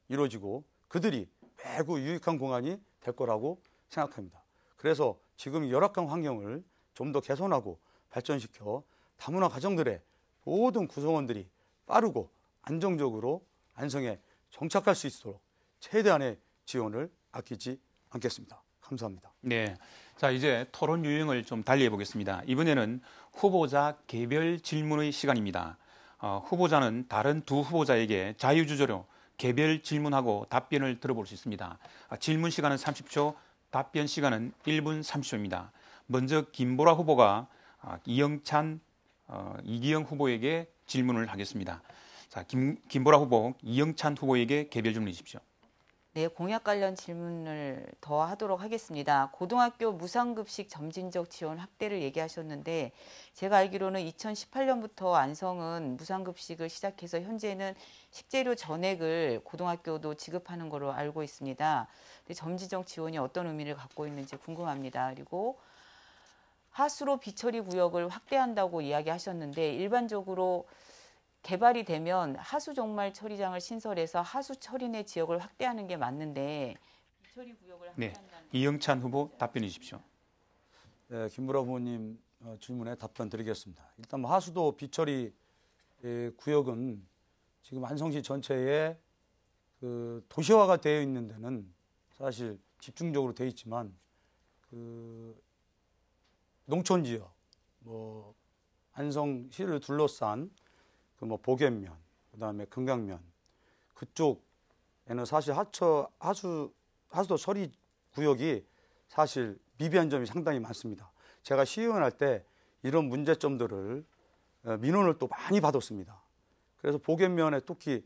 이루어지고 그들이 매우 유익한 공간이 될 거라고 생각합니다. 그래서 지금 열악한 환경을 좀 더 개선하고 발전시켜 다문화 가정들의 모든 구성원들이 빠르고 안정적으로 안성에 정착할 수 있도록 최대한의 지원을 아끼지 않겠습니다. 감사합니다. 네, 자 이제 토론 유형을 좀 달리해 보겠습니다. 이번에는 후보자 개별 질문의 시간입니다. 후보자는 다른 두 후보자에게 자유주제로 개별 질문하고 답변을 들어볼 수 있습니다. 질문 시간은 30초, 답변 시간은 1분 30초입니다. 먼저 김보라 후보가 이기영 후보에게 질문을 하겠습니다. 자, 김보라 후보, 이영찬 후보에게 개별 질문해 주십시오. 네, 공약 관련 질문을 더 하도록 하겠습니다. 고등학교 무상급식 점진적 지원 확대를 얘기하셨는데 제가 알기로는 2018년부터 안성은 무상급식을 시작해서 현재는 식재료 전액을 고등학교도 지급하는 것으로 알고 있습니다. 근데 점진적 지원이 어떤 의미를 갖고 있는지 궁금합니다. 그리고 하수로 비처리 구역을 확대한다고 이야기하셨는데 일반적으로 개발이 되면 하수 종말 처리장을 신설해서 하수 처리내 지역을 확대하는 게 맞는데 비처리 구역을 확대한다는 이영찬 후보 답변해 주십시오. 네, 김보라 후보님 질문에 답변 드리겠습니다. 일단 하수도 비처리 구역은 지금 안성시 전체에 그 도시화가 되어 있는 데는 사실 집중적으로 되어 있지만 그 농촌 지역, 안성시를 둘러싼 그 보겐면, 그다음에 금강면 그쪽에는 사실 하수도 처리 구역이 사실 미비한 점이 상당히 많습니다. 제가 시의원 할 때 이런 문제점들을 민원을 또 많이 받았습니다. 그래서 보겐면에 특히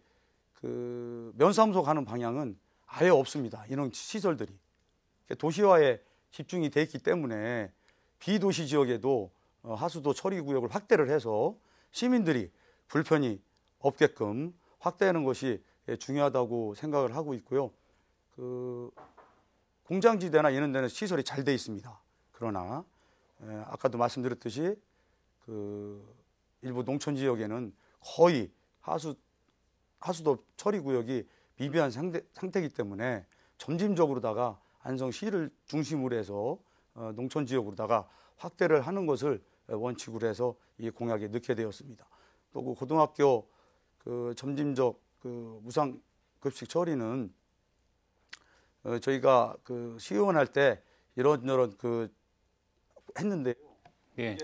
그 면사무소 가는 방향은 아예 없습니다. 이런 시설들이 도시화에 집중이 돼 있기 때문에 비도시 지역에도 하수도 처리 구역을 확대를 해서 시민들이 불편이 없게끔 확대하는 것이 중요하다고 생각을 하고 있고요. 그 공장지대나 이런 데는 시설이 잘 돼 있습니다. 그러나 아까도 말씀드렸듯이 그 일부 농촌 지역에는 거의 하수도 처리 구역이 미비한 상태이기 때문에 점진적으로다가 안성시를 중심으로 해서 농촌 지역으로다가 확대를 하는 것을 원칙으로 해서 이 공약에 넣게 되었습니다. 또 그 고등학교 그 점진적 그 무상급식 처리는 저희가 그 시의원 할 때 이런저런 그 했는데요. 예.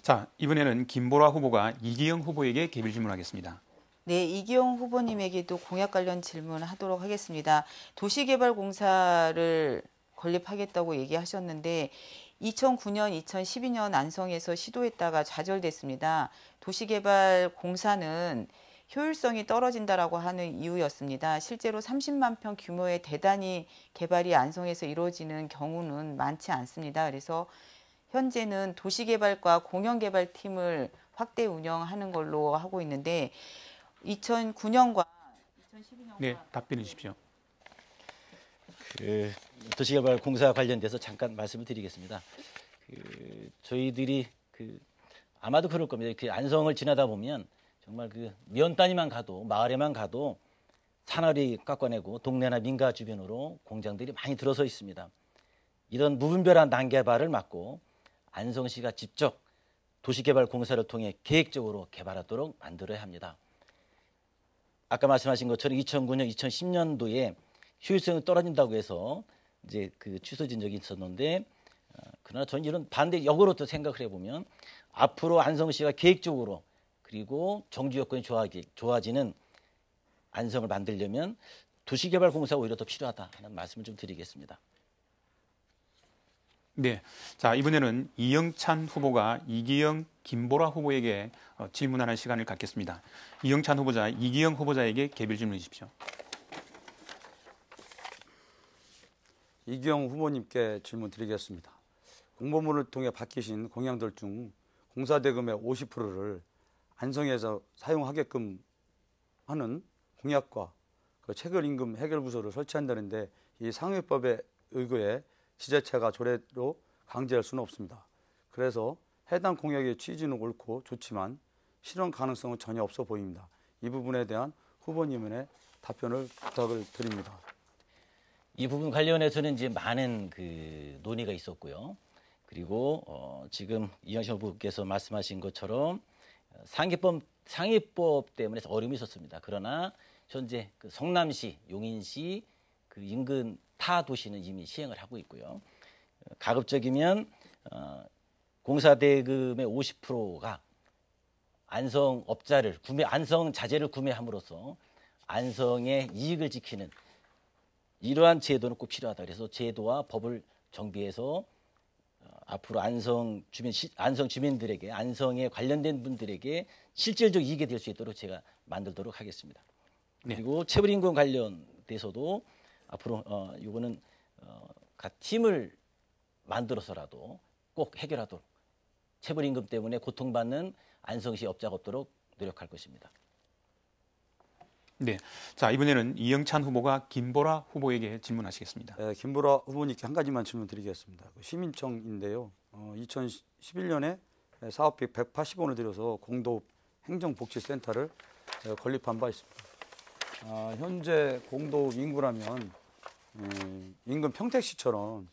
자, 이번에는 김보라 후보가 이기영 후보에게 개별 질문하겠습니다. 네, 이기영 후보님에게도 공약 관련 질문하도록 하겠습니다. 도시개발공사를 건립하겠다고 얘기하셨는데 2009년, 2012년 안성에서 시도했다가 좌절됐습니다. 도시개발공사는 효율성이 떨어진다라고 하는 이유였습니다. 실제로 30만 평 규모의 대단위 개발이 안성에서 이루어지는 경우는 많지 않습니다. 그래서 현재는 도시개발과 공영개발팀을 확대 운영하는 걸로 하고 있는데 2009년과 2012년과 네, 답변해 주십시오. 그 도시개발공사 관련돼서 잠깐 말씀을 드리겠습니다. 저희들이 아마도 그럴 겁니다. 안성을 지나다 보면 정말 면 단위만 가도 마을에만 가도 산허리 깎아내고 동네나 민가 주변으로 공장들이 많이 들어서 있습니다. 이런 무분별한 난개발을 막고 안성시가 직접 도시개발공사를 통해 계획적으로 개발하도록 만들어야 합니다. 아까 말씀하신 것처럼 2009년, 2010년도에 효율성이 떨어진다고 해서 이제 취소된 적이 있었는데, 그러나 저는 이런 반대 역으로 또 생각을 해보면 앞으로 안성시가 계획적으로 그리고 정주 여건이 좋아지는 안성을 만들려면 도시개발공사가 오히려 더 필요하다 하는 말씀을 좀 드리겠습니다. 네, 자 이번에는 이영찬 후보가 이기영, 김보라 후보에게 질문하는 시간을 갖겠습니다. 이영찬 후보자, 이기영 후보자에게 개별 질문해 주십시오. 이기영 후보님께 질문 드리겠습니다. 공보문을 통해 밝히신 공약들 중 공사대금의 50%를 안성에서 사용하게끔 하는 공약과 체결임금 해결부서를 설치한다는데 이 상회법에 의거해 지자체가 조례로 강제할 수는 없습니다. 그래서 해당 공약의 취지는 옳고 좋지만 실현 가능성은 전혀 없어 보입니다. 이 부분에 대한 후보님의 답변을 부탁을 드립니다. 이 부분 관련해서는 이제 많은 논의가 있었고요. 그리고 지금 이영신 후보께서 말씀하신 것처럼 상위법 때문에 어려움이 있었습니다. 그러나 현재 성남시, 용인시 인근 타 도시는 이미 시행을 하고 있고요. 가급적이면 공사대금의 50%가 안성 자재를 구매함으로써 안성의 이익을 지키는 이러한 제도는 꼭 필요하다. 그래서 제도와 법을 정비해서 앞으로 안성 주민들에게, 안성에 관련된 분들에게 실질적 이익이 될 수 있도록 제가 만들도록 하겠습니다. 네. 그리고 체불임금 관련돼서도 앞으로 이거는 각 팀을 만들어서라도 꼭 해결하도록, 체불임금 때문에 고통받는 안성시 업자가 없도록 노력할 것입니다. 네, 자 이번에는 이영찬 후보가 김보라 후보에게 질문하시겠습니다. 네, 김보라 후보님께 한 가지만 질문 드리겠습니다. 시민청인데요. 2011년에 사업비 180원을 들여서 공도 행정복지센터를 건립한 바 있습니다. 현재 공도 인구라면 인근 평택시처럼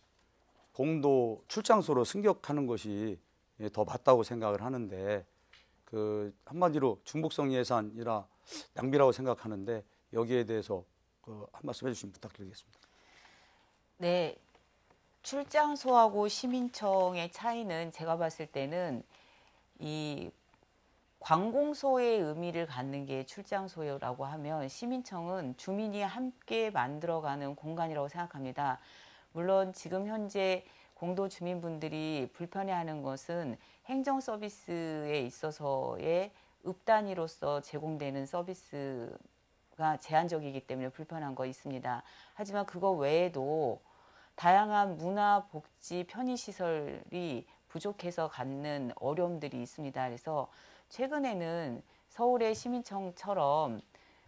공도 출장소로 승격하는 것이 더 맞다고 생각을 하는데 한마디로 중복성 예산이라 낭비라고 생각하는데 여기에 대해서 한 말씀 해주시면 부탁드리겠습니다. 네, 출장소하고 시민청의 차이는 제가 봤을 때는 이 관공서의 의미를 갖는 게 출장소라고 하면 시민청은 주민이 함께 만들어가는 공간이라고 생각합니다. 물론 지금 현재 공도 주민분들이 불편해하는 것은 행정 서비스에 있어서의 읍단위로서 제공되는 서비스가 제한적이기 때문에 불편한 거 있습니다. 하지만 그거 외에도 다양한 문화, 복지, 편의시설이 부족해서 갖는 어려움들이 있습니다. 그래서 최근에는 서울의 시민청처럼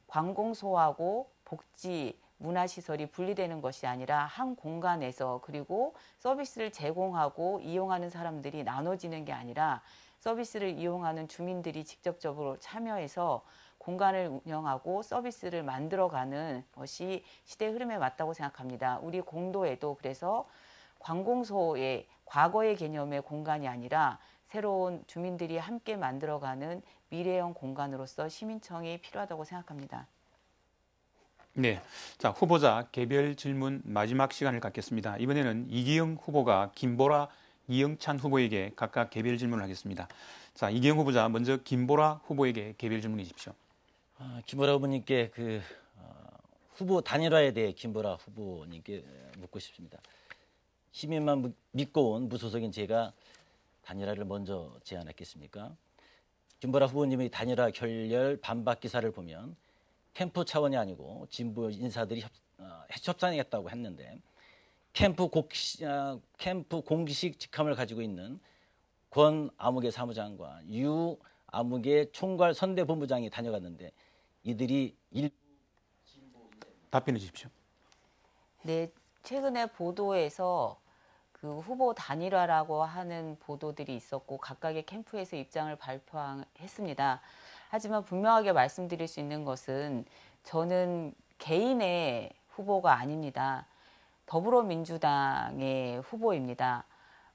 관공서하고 복지, 문화시설이 분리되는 것이 아니라 한 공간에서 그리고 서비스를 제공하고 이용하는 사람들이 나눠지는 게 아니라 서비스를 이용하는 주민들이 직접적으로 참여해서 공간을 운영하고 서비스를 만들어가는 것이 시대 흐름에 맞다고 생각합니다. 우리 공도에도 그래서 관공서의 과거의 개념의 공간이 아니라 새로운 주민들이 함께 만들어가는 미래형 공간으로서 시민청이 필요하다고 생각합니다. 네, 자 후보자 개별 질문 마지막 시간을 갖겠습니다. 이번에는 이기영 후보가 김보라, 이영찬 후보에게 각각 개별 질문을 하겠습니다. 자 이기영 후보자 먼저 김보라 후보에게 개별 질문해 주십시오. 김보라 후보님께 후보 단일화에 대해 김보라 후보님께 묻고 싶습니다. 시민만 믿고 온 무소속인 제가 단일화를 먼저 제안했겠습니까? 김보라 후보님의 단일화 결렬 반박 기사를 보면 캠프 차원이 아니고 진보 인사들이 협상하겠다고 했는데 캠프 공식 직함을 가지고 있는 권 아무개 사무장과 유 아무개 총괄 선대본부장이 다녀갔는데 이들이 답변해 주십시오. 네, 최근에 보도에서 그 후보 단일화라고 하는 보도들이 있었고 각각의 캠프에서 입장을 발표했습니다. 하지만 분명하게 말씀드릴 수 있는 것은 저는 개인의 후보가 아닙니다. 더불어민주당의 후보입니다.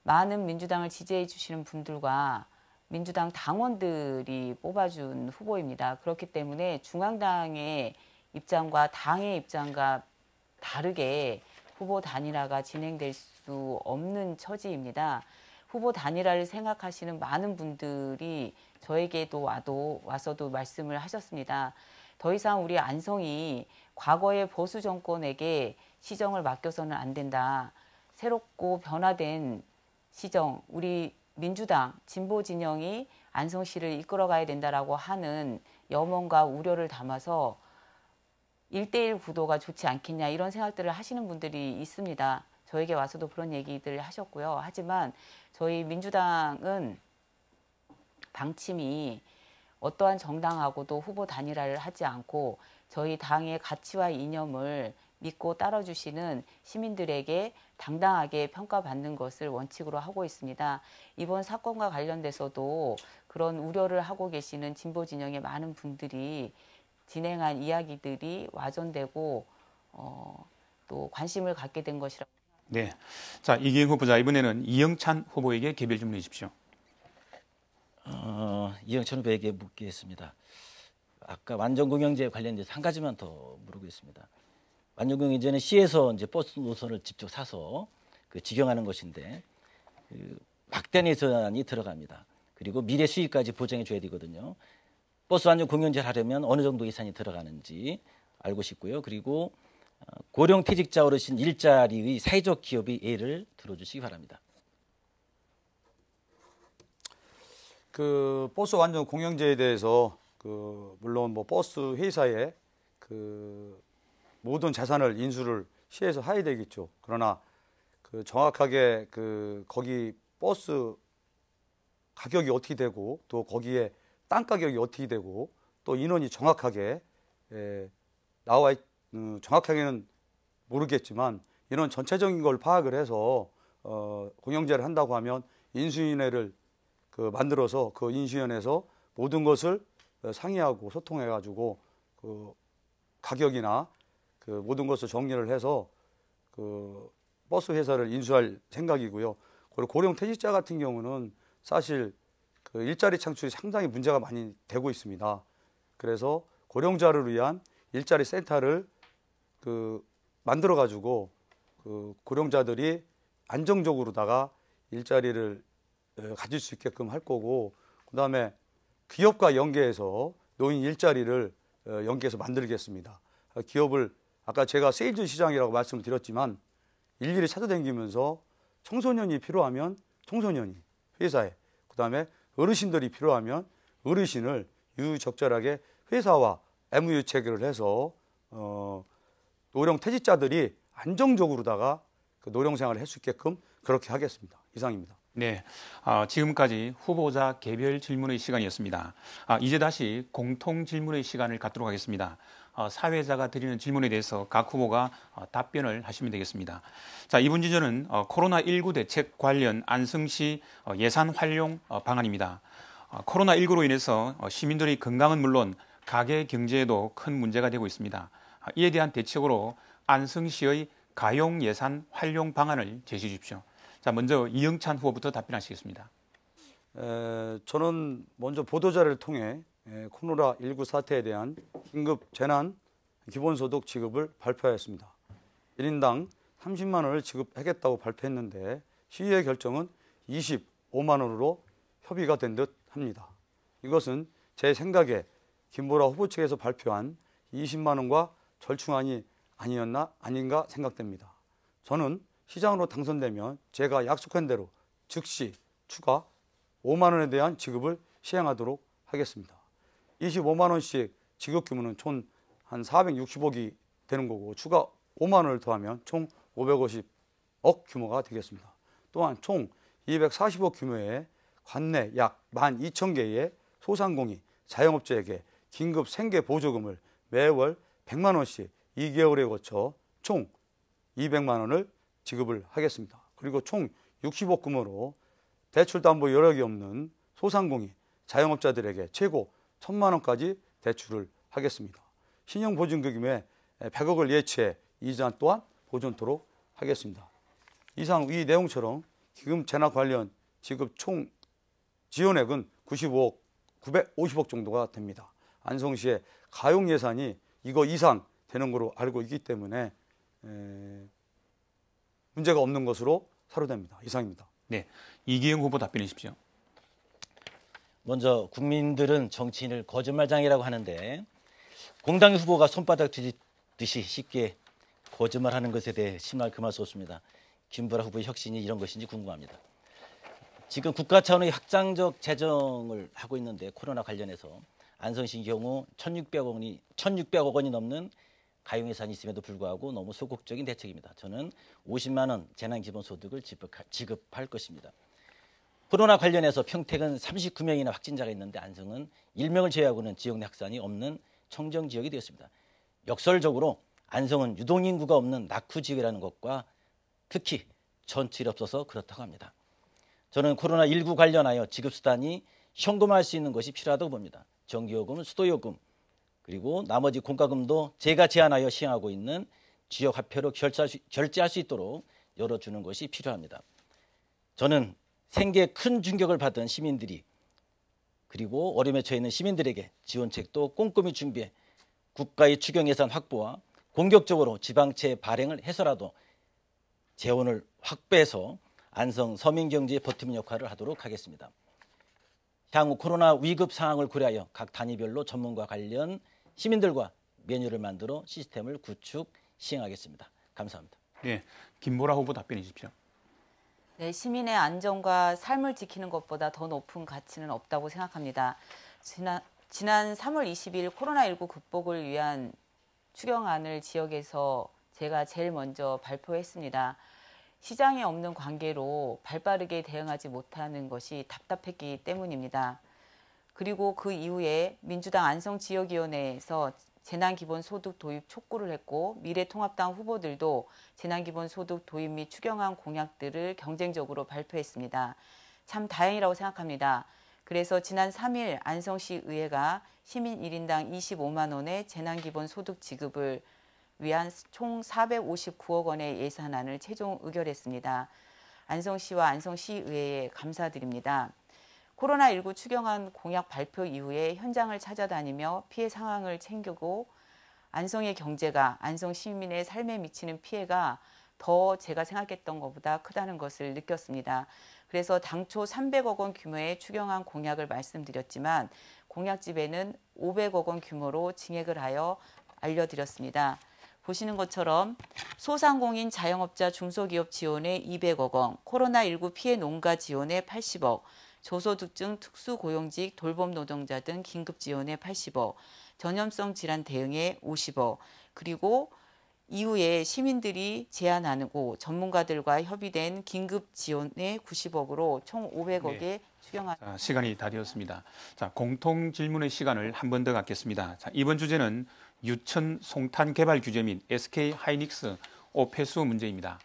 많은 민주당을 지지해 주시는 분들과 민주당 당원들이 뽑아준 후보입니다. 그렇기 때문에 중앙당의 입장과 당의 입장과 다르게 후보 단일화가 진행될 수 없는 처지입니다. 후보 단일화를 생각하시는 많은 분들이 저에게도 와서도 말씀을 하셨습니다. 더 이상 우리 안성이 과거의 보수 정권에게 시정을 맡겨서는 안 된다. 새롭고 변화된 시정, 우리 민주당, 진보 진영이 안성시를 이끌어가야 된다라고 하는 염원과 우려를 담아서 1대1 구도가 좋지 않겠냐 이런 생각들을 하시는 분들이 있습니다. 저에게 와서도 그런 얘기들을 하셨고요. 하지만 저희 민주당은 방침이 어떠한 정당하고도 후보 단일화를 하지 않고 저희 당의 가치와 이념을 믿고 따라주시는 시민들에게 당당하게 평가받는 것을 원칙으로 하고 있습니다. 이번 사건과 관련돼서도 그런 우려를 하고 계시는 진보 진영의 많은 분들이 진행한 이야기들이 와전되고 또 관심을 갖게 된 것이라고. 네, 자 이기영 후보자 이번에는 이영찬 후보에게 개별 질문해 주십시오. 이영찬 후보에게 묻겠습니다. 아까 완전공영제 관련돼서 한 가지만 더 물어보겠습니다. 완전공영제는 시에서 이제 버스 노선을 직접 사서 직영하는 것인데 막대한 예산이 들어갑니다. 그리고 미래 수익까지 보장해 줘야 되거든요. 버스 완전공영제를 하려면 어느 정도 예산이 들어가는지 알고 싶고요. 그리고 고령퇴직자 어르신 일자리의 사회적 기업의 예를 들어주시기 바랍니다. 그 버스 완전 공영제에 대해서 물론 뭐 버스 회사에 모든 재산을 인수를 시에서 해야 되겠죠. 그러나 정확하게 거기 버스 가격이 어떻게 되고 또 거기에 땅 가격이 어떻게 되고 또 인원이 정확하게 나와 정확하게는 모르겠지만 인원 전체적인 걸 파악을 해서 공영제를 한다고 하면 인수위원회를 만들어서 그 인수위원회에서 모든 것을 상의하고 소통해 가지고 가격이나 모든 것을 정리를 해서 버스 회사를 인수할 생각이고요. 그리고 고령퇴직자 같은 경우는 사실 일자리 창출이 상당히 문제가 많이 되고 있습니다. 그래서 고령자를 위한 일자리 센터를 만들어 가지고 고령자들이 안정적으로다가 일자리를 가질 수 있게끔 할 거고, 그다음에 기업과 연계해서 노인 일자리를 연계해서 만들겠습니다. 기업을 아까 제가 세일즈 시장이라고 말씀을 드렸지만 일일이 찾아다니면서 청소년이 필요하면 청소년이 회사에, 그다음에 어르신들이 필요하면 어르신을 유유적절하게 회사와 MOU 체결을 해서 노령 퇴직자들이 안정적으로다가 그 노령 생활을 할 수 있게끔 그렇게 하겠습니다. 이상입니다. 네, 지금까지 후보자 개별 질문의 시간이었습니다. 이제 다시 공통 질문의 시간을 갖도록 하겠습니다. 사회자가 드리는 질문에 대해서 각 후보가 답변을 하시면 되겠습니다. 자, 이번 주제는 코로나19 대책 관련 안성시 예산 활용 방안입니다. 코로나19로 인해서 시민들의 건강은 물론 가계 경제에도 큰 문제가 되고 있습니다. 이에 대한 대책으로 안성시의 가용 예산 활용 방안을 제시해 주십시오. 자, 먼저 이영찬 후보부터 답변하시겠습니다. 저는 먼저 보도자료를 통해 코로나19 사태에 대한 긴급 재난 기본소득 지급을 발표하였습니다. 1인당 30만 원을 지급하겠다고 발표했는데 시의회 결정은 25만 원으로 협의가 된 듯 합니다. 이것은 제 생각에 김보라 후보 측에서 발표한 20만 원과 절충안이 아닌가 생각됩니다. 저는 시장으로 당선되면 제가 약속한 대로 즉시 추가 5만 원에 대한 지급을 시행하도록 하겠습니다. 25만 원씩 지급 규모는 총 한 460억이 되는 거고 추가 5만 원을 더하면 총 550억 규모가 되겠습니다. 또한 총 240억 규모의 관내 약 12,000개의 소상공인 자영업자에게 긴급 생계 보조금을 매월 100만 원씩 2개월에 거쳐 총 200만 원을 지급을 하겠습니다. 그리고 총 60억 규모로 대출담보 여력이 없는 소상공인 자영업자들에게 최고 1,000만 원까지 대출을 하겠습니다. 신용보증금에 100억을 예치해 이자 또한 보존토록 하겠습니다. 이상 이 내용처럼 기금 재난 관련 지급 총 지원액은 95억, 950억 정도가 됩니다. 안성시의 가용 예산이 이거 이상 되는 것으로 알고 있기 때문에 문제가 없는 것으로 사료됩니다. 이상입니다. 네, 이기영 후보 답변해 주십시오. 먼저 국민들은 정치인을 거짓말장이라고 하는데 공당 후보가 손바닥 뒤집듯이 쉽게 거짓말하는 것에 대해 심할 금할 수 없습니다. 김보라 후보의 혁신이 이런 것인지 궁금합니다. 지금 국가 차원의 확장적 재정을 하고 있는데 코로나 관련해서 안성시의 경우 1,600억 원이 넘는 가용 예산이 있음에도 불구하고 너무 소극적인 대책입니다. 저는 50만 원 재난기본소득을 지급할 것입니다. 코로나 관련해서 평택은 39명이나 확진자가 있는데 안성은 1명을 제외하고는 지역 내 확산이 없는 청정지역이 되었습니다. 역설적으로 안성은 유동인구가 없는 낙후지역이라는 것과 특히 전출이 없어서 그렇다고 합니다. 저는 코로나19 관련하여 지급수단이 현금화할 수 있는 것이 필요하다고 봅니다. 전기요금, 수도요금, 그리고 나머지 공과금도 제가 제안하여 시행하고 있는 지역화폐로 결제할 수 있도록 열어주는 것이 필요합니다. 저는 생계에 큰 충격을 받은 시민들이 그리고 어려움에 처해 있는 시민들에게 지원책도 꼼꼼히 준비해 국가의 추경예산 확보와 공격적으로 지방채 발행을 해서라도 재원을 확보해서 안성 서민경제의 버팀목 역할을 하도록 하겠습니다. 향후 코로나 위급 상황을 고려하여 각 단위별로 전문과 관련 시민들과 메뉴를 만들어 시스템을 구축 시행하겠습니다. 감사합니다. 네, 김보라 후보 답변해 주십시오. 네, 시민의 안전과 삶을 지키는 것보다 더 높은 가치는 없다고 생각합니다. 지난 3월 20일 코로나19 극복을 위한 추경안을 지역에서 제가 제일 먼저 발표했습니다. 시장에 없는 관계로 발빠르게 대응하지 못하는 것이 답답했기 때문입니다. 그리고 그 이후에 민주당 안성지역위원회에서 재난기본소득 도입 촉구를 했고 미래통합당 후보들도 재난기본소득 도입 및 추경안 공약들을 경쟁적으로 발표했습니다. 참 다행이라고 생각합니다. 그래서 지난 3일 안성시의회가 시민 1인당 25만 원의 재난기본소득 지급을 위한 총 459억 원의 예산안을 최종 의결했습니다. 안성시와 안성시의회에 감사드립니다. 코로나19 추경안 공약 발표 이후에 현장을 찾아다니며 피해 상황을 챙기고 안성의 경제가 안성 시민의 삶에 미치는 피해가 더 제가 생각했던 것보다 크다는 것을 느꼈습니다. 그래서 당초 300억 원 규모의 추경안 공약을 말씀드렸지만 공약집에는 500억 원 규모로 증액을 하여 알려드렸습니다. 보시는 것처럼 소상공인 자영업자 중소기업 지원에 200억 원, 코로나19 피해 농가 지원에 80억, 저소득층 특수고용직 돌봄 노동자 등 긴급 지원에 80억, 전염성 질환 대응에 50억, 그리고 이후에 시민들이 제안하고 전문가들과 협의된 긴급 지원에 90억으로 총 500억에 추경합니다. 시간이 다 되었습니다. 자, 공통 질문의 시간을 한 번 더 갖겠습니다. 자, 이번 주제는 유천 송탄 개발 규제 및 SK 하이닉스 오폐수 문제입니다.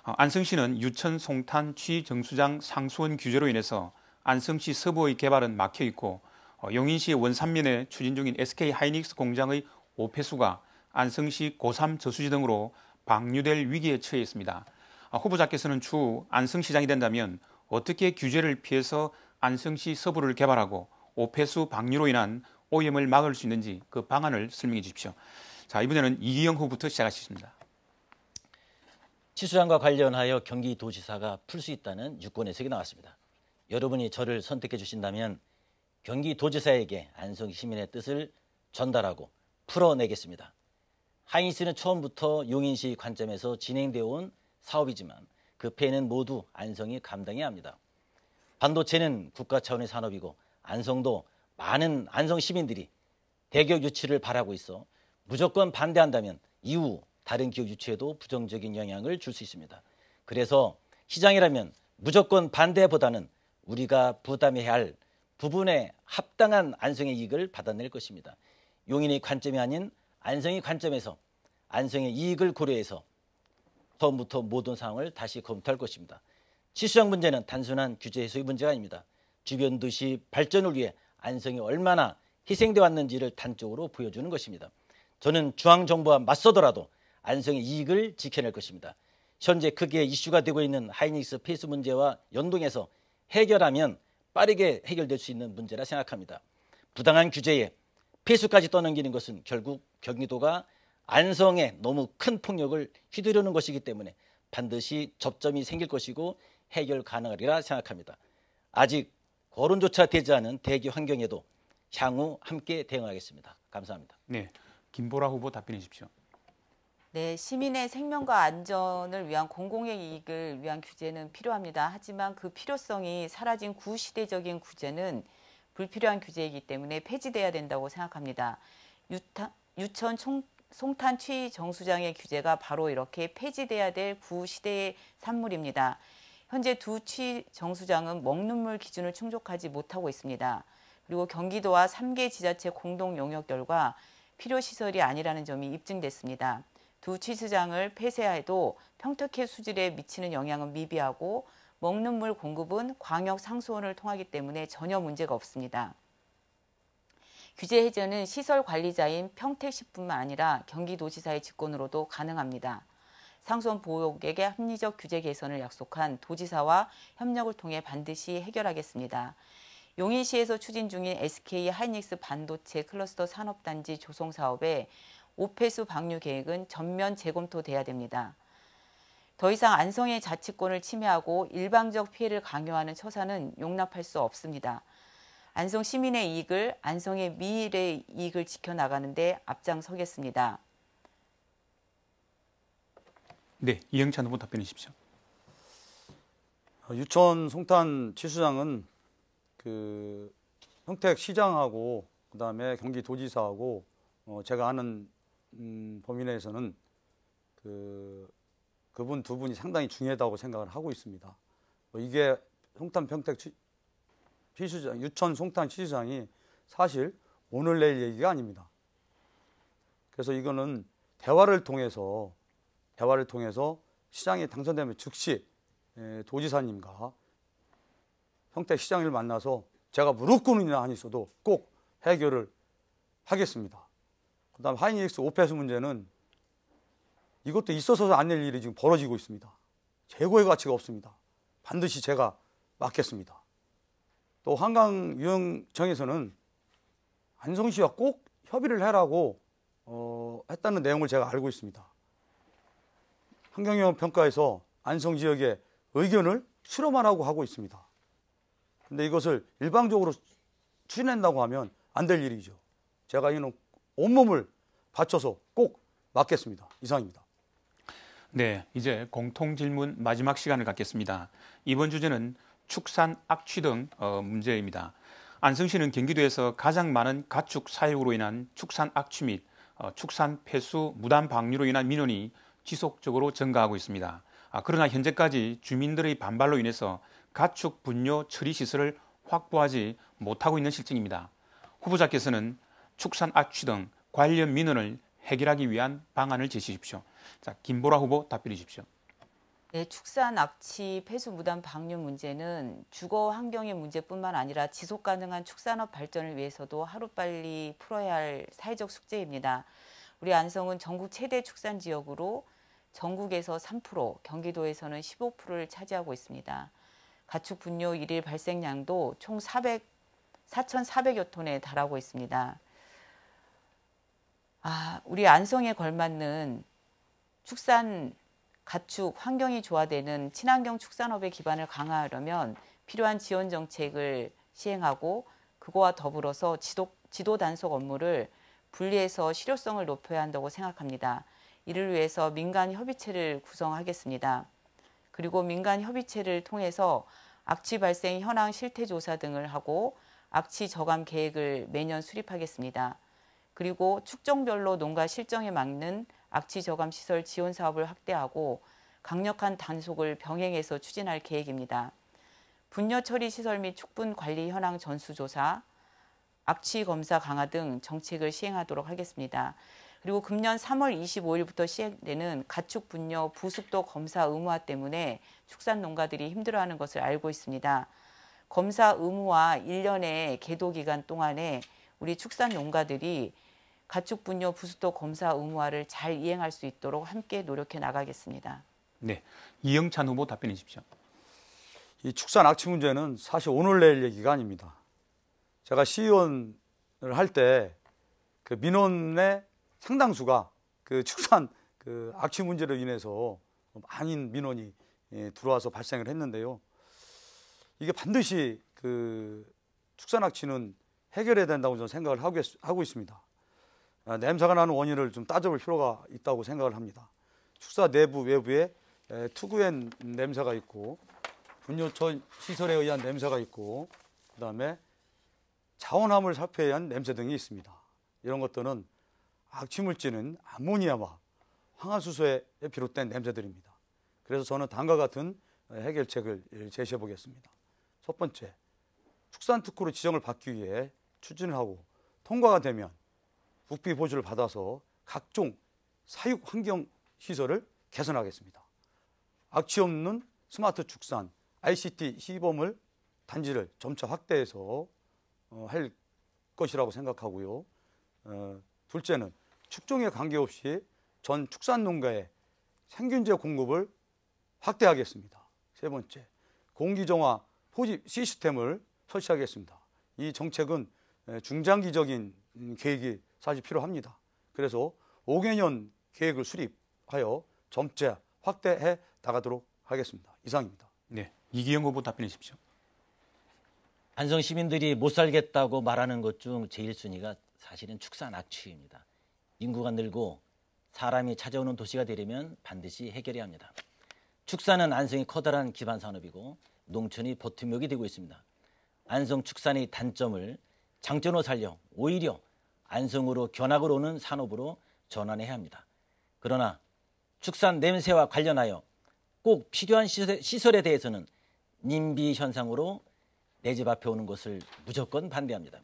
안성시는 유천 송탄 취정수장 상수원 규제로 인해서 안성시 서부의 개발은 막혀 있고 용인시 원산면에 추진 중인 SK 하이닉스 공장의 오폐수가 안성시 고3 저수지 등으로 방류될 위기에 처해 있습니다. 후보자께서는 추후 안성시장이 된다면 어떻게 규제를 피해서 안성시 서부를 개발하고 오폐수 방류로 인한 오염을 막을 수 있는지 그 방안을 설명해 주십시오. 자, 이번에는 이기영 후보부터 시작하시겠습니다. 취수장과 관련하여 경기도지사가 풀 수 있다는 유권 해석이 나왔습니다. 여러분이 저를 선택해 주신다면 경기도지사에게 안성 시민의 뜻을 전달하고 풀어내겠습니다. 하이닉스는 처음부터 용인시 관점에서 진행되어 온 사업이지만 그 폐해는 모두 안성이 감당해야 합니다. 반도체는 국가 차원의 산업이고 안성도 많은 안성 시민들이 대기업 유치를 바라고 있어 무조건 반대한다면 이후 다른 기업 유치에도 부정적인 영향을 줄 수 있습니다. 그래서 시장이라면 무조건 반대보다는 우리가 부담해야 할 부분에 합당한 안성의 이익을 받아낼 것입니다. 용인의 관점이 아닌 안성의 관점에서 안성의 이익을 고려해서 처음부터 모든 상황을 다시 검토할 것입니다. 취수장 문제는 단순한 규제 해소의 문제가 아닙니다. 주변 도시 발전을 위해 안성이 얼마나 희생되어 왔는지를 단적으로 보여주는 것입니다. 저는 중앙정부와 맞서더라도 안성의 이익을 지켜낼 것입니다. 현재 크게 이슈가 되고 있는 하이닉스 폐수 문제와 연동해서 해결하면 빠르게 해결될 수 있는 문제라 생각합니다. 부당한 규제에 폐수까지 떠넘기는 것은 결국 경기도가 안성에 너무 큰 폭력을 휘두르는 것이기 때문에 반드시 접점이 생길 것이고 해결 가능하리라 생각합니다. 아직 거론조차 되지 않은 대기 환경에도 향후 함께 대응하겠습니다. 감사합니다. 네, 김보라 후보 답변해 주십시오. 네, 시민의 생명과 안전을 위한 공공의 이익을 위한 규제는 필요합니다. 하지만 그 필요성이 사라진 구시대적인 규제는 불필요한 규제이기 때문에 폐지돼야 된다고 생각합니다. 유천 송탄 취정수장의 규제가 바로 이렇게 폐지돼야 될 구시대의 산물입니다. 현재 두 취정수장은 먹는 물 기준을 충족하지 못하고 있습니다. 그리고 경기도와 3개 지자체 공동 용역 결과 필요시설이 아니라는 점이 입증됐습니다. 두 취수장을 폐쇄해도 평택해 수질에 미치는 영향은 미비하고 먹는 물 공급은 광역 상수원을 통하기 때문에 전혀 문제가 없습니다. 규제 해제는 시설 관리자인 평택시뿐만 아니라 경기도지사의 직권으로도 가능합니다. 상수원 보호객의 합리적 규제 개선을 약속한 도지사와 협력을 통해 반드시 해결하겠습니다. 용인시에서 추진 중인 SK 하이닉스 반도체 클러스터 산업단지 조성 사업에 오폐수 방류 계획은 전면 재검토돼야 됩니다. 더 이상 안성의 자치권을 침해하고 일방적 피해를 강요하는 처사는 용납할 수 없습니다. 안성 시민의 이익을, 안성의 미래의 이익을 지켜나가는 데 앞장서겠습니다. 네, 이영찬 후보 답변해 주십시오. 유천 송탄 취수장은 평택시장하고 그다음에 경기도지사하고 제가 아는 범위 내에서는 그분 두 분이 상당히 중요하다고 생각을 하고 있습니다. 이게 송탄 평택 취수장, 유천 송탄 취수장이 사실 오늘 내일 얘기가 아닙니다. 그래서 이거는 대화를 통해서 시장이 당선되면 즉시 도지사님과 평택시장을 만나서 제가 무릎 꿇는 한이 있어도 꼭 해결을 하겠습니다. 그 다음 하이닉스 오폐수 문제는 이것도 있어서 안 낼 일이 지금 벌어지고 있습니다. 재고의 가치가 없습니다. 반드시 제가 맡겠습니다. 또 한강유흥청에서는 안성시와 꼭 협의를 해라고 했다는 내용을 제가 알고 있습니다. 환경영향 평가에서 안성 지역의 의견을 수렴하라고 하고 있습니다. 근데 이것을 일방적으로 추진한다고 하면 안 될 일이죠. 제가 이는 온몸을 바쳐서 꼭 막겠습니다. 이상입니다. 네, 이제 공통 질문 마지막 시간을 갖겠습니다. 이번 주제는 축산 악취 등 문제입니다. 안성시는 경기도에서 가장 많은 가축 사육으로 인한 축산 악취 및 축산 폐수 무단 방류로 인한 민원이 지속적으로 증가하고 있습니다. 그러나 현재까지 주민들의 반발로 인해서 가축 분뇨 처리 시설을 확보하지 못하고 있는 실정입니다. 후보자께서는 축산 악취 등 관련 민원을 해결하기 위한 방안을 제시해 주십시오. 자, 김보라 후보 답변해 주십시오. 네, 축산 악취 폐수 무단 방류 문제는 주거 환경의 문제뿐만 아니라 지속 가능한 축산업 발전을 위해서도 하루빨리 풀어야 할 사회적 숙제입니다. 우리 안성은 전국 최대 축산 지역으로 전국에서 3%, 경기도에서는 15%를 차지하고 있습니다. 가축 분뇨 일일 발생량도 총 4,400여 톤에 달하고 있습니다. 우리 안성에 걸맞는 축산 가축 환경이 조화되는 친환경 축산업의 기반을 강화하려면 필요한 지원 정책을 시행하고 그거와 더불어서 지도 단속 업무를 분리해서 실효성을 높여야 한다고 생각합니다. 이를 위해서 민간 협의체를 구성하겠습니다. 그리고 민간 협의체를 통해서 악취 발생 현황 실태 조사 등을 하고 악취 저감 계획을 매년 수립하겠습니다. 그리고 축종별로 농가 실정에 맞는 악취 저감 시설 지원 사업을 확대하고 강력한 단속을 병행해서 추진할 계획입니다. 분뇨 처리 시설 및 축분 관리 현황 전수조사, 악취 검사 강화 등 정책을 시행하도록 하겠습니다. 그리고 금년 3월 25일부터 시행되는 가축 분뇨 부습도 검사 의무화 때문에 축산 농가들이 힘들어하는 것을 알고 있습니다. 검사 의무화 1년의 계도 기간 동안에 우리 축산 농가들이 가축 분뇨 부습도 검사 의무화를 잘 이행할 수 있도록 함께 노력해 나가겠습니다. 네, 이영찬 후보 답변해 주십시오. 이 축산 악취 문제는 사실 오늘 내일 얘기가 아닙니다. 제가 시의원을 할 때 그 민원의 상당수가 그 축산 그 악취 문제로 인해서 많은 민원이 들어와서 발생을 했는데요. 이게 반드시 그 축산 악취는 해결해야 된다고 저는 생각을 하고 있습니다. 냄새가 나는 원인을 좀 따져볼 필요가 있다고 생각을 합니다. 축사 내부 외부에 투구엔 냄새가 있고 분뇨처 시설에 의한 냄새가 있고 그다음에 자원함을 살포에 의한 냄새 등이 있습니다. 이런 것들은 악취물질은 암모니아와 황화수소에 비롯된 냄새들입니다. 그래서 저는 다음과 같은 해결책을 제시해 보겠습니다. 첫 번째, 축산특구로 지정을 받기 위해 추진을 하고 통과가 되면 국비 보조를 받아서 각종 사육 환경 시설을 개선하겠습니다. 악취 없는 스마트 축산, ICT 시범을 단지를 점차 확대해서 할 것이라고 생각하고요. 둘째는 축종에 관계없이 전 축산 농가의 생균제 공급을 확대하겠습니다. 세 번째, 공기정화 포집 시스템을 설치하겠습니다. 이 정책은 중장기적인 계획이 사실 필요합니다. 그래서 5개년 계획을 수립하여 점차 확대해 나가도록 하겠습니다. 이상입니다. 네, 이기영 후보 답변해 주십시오. 안성 시민들이 못 살겠다고 말하는 것 중 제일 순위가 사실은 축산 악취입니다. 인구가 늘고 사람이 찾아오는 도시가 되려면 반드시 해결해야 합니다. 축산은 안성의 커다란 기반 산업이고 농촌이 버팀목이 되고 있습니다. 안성 축산의 단점을 장점으로 살려 오히려 안성으로 견학을 오는 산업으로 전환해야 합니다. 그러나 축산 냄새와 관련하여 꼭 필요한 시설에 대해서는 님비 현상으로 내 집 앞에 오는 것을 무조건 반대합니다.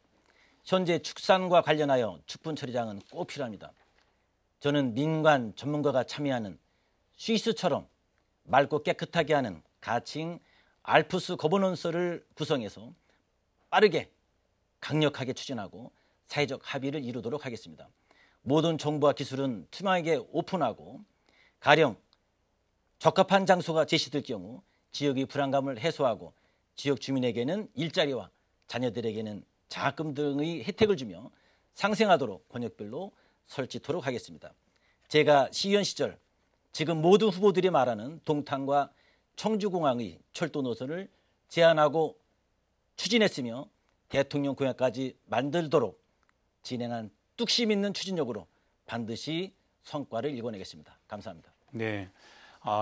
현재 축산과 관련하여 축분 처리장은 꼭 필요합니다. 저는 민간 전문가가 참여하는 스위스처럼 맑고 깨끗하게 하는 가칭 알프스 거버넌스를 구성해서 빠르게 강력하게 추진하고 사회적 합의를 이루도록 하겠습니다. 모든 정보와 기술은 투명하게 오픈하고 가령 적합한 장소가 제시될 경우 지역의 불안감을 해소하고 지역 주민에게는 일자리와 자녀들에게는 장학금 등의 혜택을 주며 상생하도록 권역별로 설치토록 하겠습니다. 제가 시의원 시절 지금 모든 후보들이 말하는 동탄과 청주공항의 철도 노선을 제안하고 추진했으며 대통령 공약까지 만들도록 진행한 뚝심 있는 추진력으로 반드시 성과를 일궈내겠습니다. 감사합니다. 네,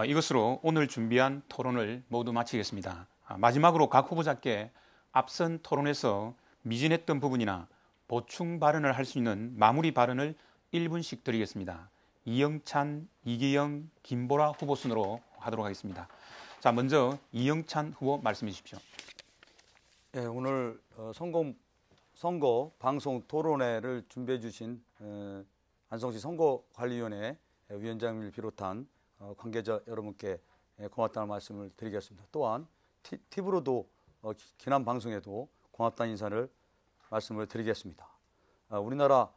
이것으로 오늘 준비한 토론을 모두 마치겠습니다. 마지막으로 각 후보자께 앞선 토론에서 미진했던 부분이나 보충 발언을 할 수 있는 마무리 발언을 1분씩 드리겠습니다. 이영찬, 이기영, 김보라 후보 순으로 하도록 하겠습니다. 자, 먼저 이영찬 후보 말씀해 주십시오. 네, 오늘 선거 방송 토론회를 준비해 주신 안성시 선거관리위원회 위원장님을 비롯한 관계자 여러분께 고맙다는 말씀을 드리겠습니다. 또한 팁으로도 기남 방송에도 고맙다는 인사를 말씀을 드리겠습니다. 우리나라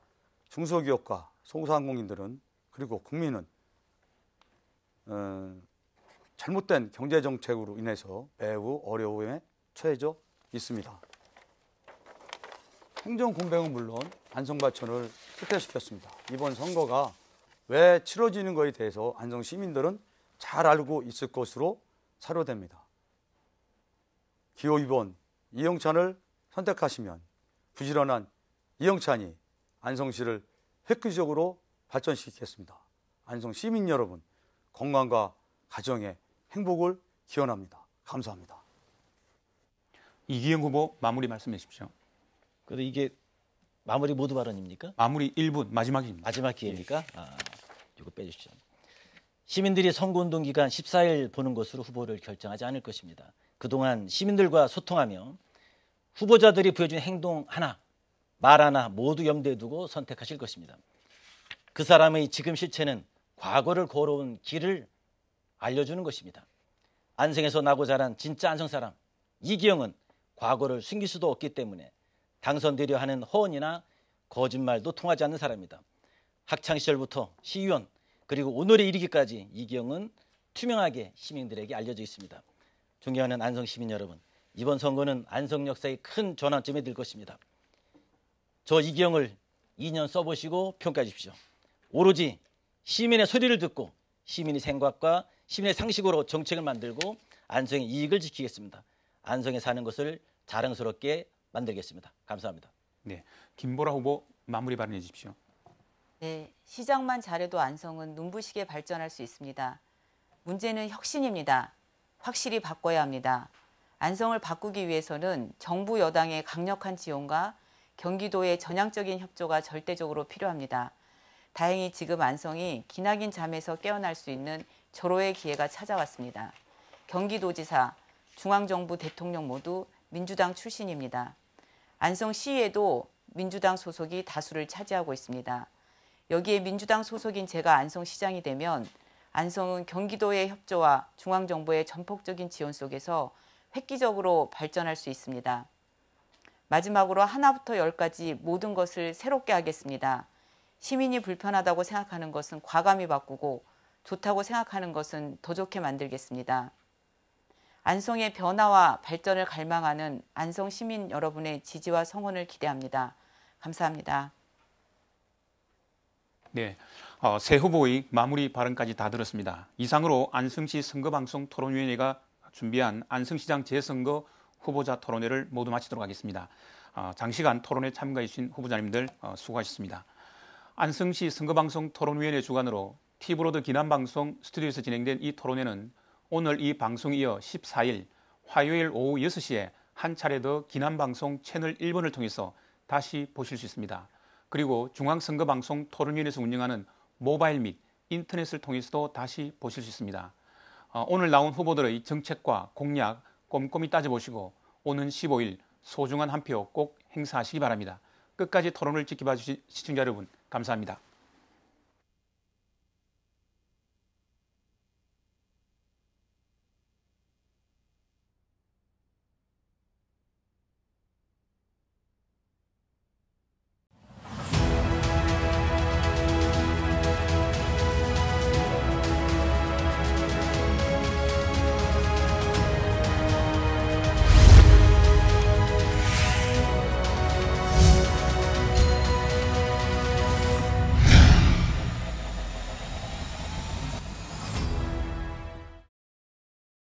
중소기업과 소상공인들은 그리고 국민은 잘못된 경제정책으로 인해서 매우 어려움에 처해져 있습니다. 행정공백은 물론 안성발전을 후퇴시켰습니다. 이번 선거가 왜 치러지는 것에 대해서 안성 시민들은 잘 알고 있을 것으로 사료됩니다. 기호 2번 이영찬을 선택하시면 부지런한 이영찬이 안성시를 획기적으로 발전시키겠습니다. 안성 시민 여러분, 건강과 가정의 행복을 기원합니다. 감사합니다. 이기영 후보 마무리 말씀해 주십시오. 그래도 이게 마무리 모두 발언입니까? 마무리 1분 마지막입니다. 마지막 기회입니까? 이거 빼주시죠. 시민들이 선거운동 기간 14일 보는 것으로 후보를 결정하지 않을 것입니다. 그동안 시민들과 소통하며 후보자들이 보여준 행동 하나, 말 하나 모두 염두에 두고 선택하실 것입니다. 그 사람의 지금 실체는 과거를 걸어온 길을 알려주는 것입니다. 안성에서 나고 자란 진짜 안성 사람 이기영은 과거를 숨길 수도 없기 때문에 당선되려 하는 허언이나 거짓말도 통하지 않는 사람입니다. 학창시절부터 시의원 그리고 오늘에 이르기까지 이기영은 투명하게 시민들에게 알려져 있습니다. 존경하는 안성 시민 여러분, 이번 선거는 안성 역사의 큰 전환점이 될 것입니다. 저 이기영을 2년 써보시고 평가해 주십시오. 오로지 시민의 소리를 듣고 시민의 생각과 시민의 상식으로 정책을 만들고 안성의 이익을 지키겠습니다. 안성에 사는 것을 자랑스럽게 만들겠습니다. 감사합니다. 네, 김보라 후보 마무리 발언해 주십시오. 네, 시장만 잘해도 안성은 눈부시게 발전할 수 있습니다. 문제는 혁신입니다. 확실히 바꿔야 합니다. 안성을 바꾸기 위해서는 정부 여당의 강력한 지원과 경기도의 전향적인 협조가 절대적으로 필요합니다. 다행히 지금 안성이 기나긴 잠에서 깨어날 수 있는 절호의 기회가 찾아왔습니다. 경기도지사, 중앙정부 대통령 모두 민주당 출신입니다. 안성시에도 민주당 소속이 다수를 차지하고 있습니다. 여기에 민주당 소속인 제가 안성시장이 되면 안성은 경기도의 협조와 중앙정부의 전폭적인 지원 속에서 획기적으로 발전할 수 있습니다. 마지막으로 하나부터 열까지 모든 것을 새롭게 하겠습니다. 시민이 불편하다고 생각하는 것은 과감히 바꾸고 좋다고 생각하는 것은 더 좋게 만들겠습니다. 안성의 변화와 발전을 갈망하는 안성 시민 여러분의 지지와 성원을 기대합니다. 감사합니다. 네, 새 후보의 마무리 발언까지 다 들었습니다. 이상으로 안성시 선거방송 토론위원회가 준비한 안성시장 재선거 후보자 토론회를 모두 마치도록 하겠습니다. 장시간 토론에 참가해 주신 후보자님들 수고하셨습니다. 안성시 선거방송 토론위원회 주관으로 티브로드 기남방송 스튜디오에서 진행된 이 토론회는 오늘 이 방송에 이어 14일 화요일 오후 6시에 한 차례 더 기남방송 채널 1번을 통해서 다시 보실 수 있습니다. 그리고 중앙선거방송 토론위원회에서 운영하는 모바일 및 인터넷을 통해서도 다시 보실 수 있습니다. 오늘 나온 후보들의 정책과 공약 꼼꼼히 따져보시고 오는 15일 소중한 한 표 꼭 행사하시기 바랍니다. 끝까지 토론을 지켜봐 주신 시청자 여러분 감사합니다.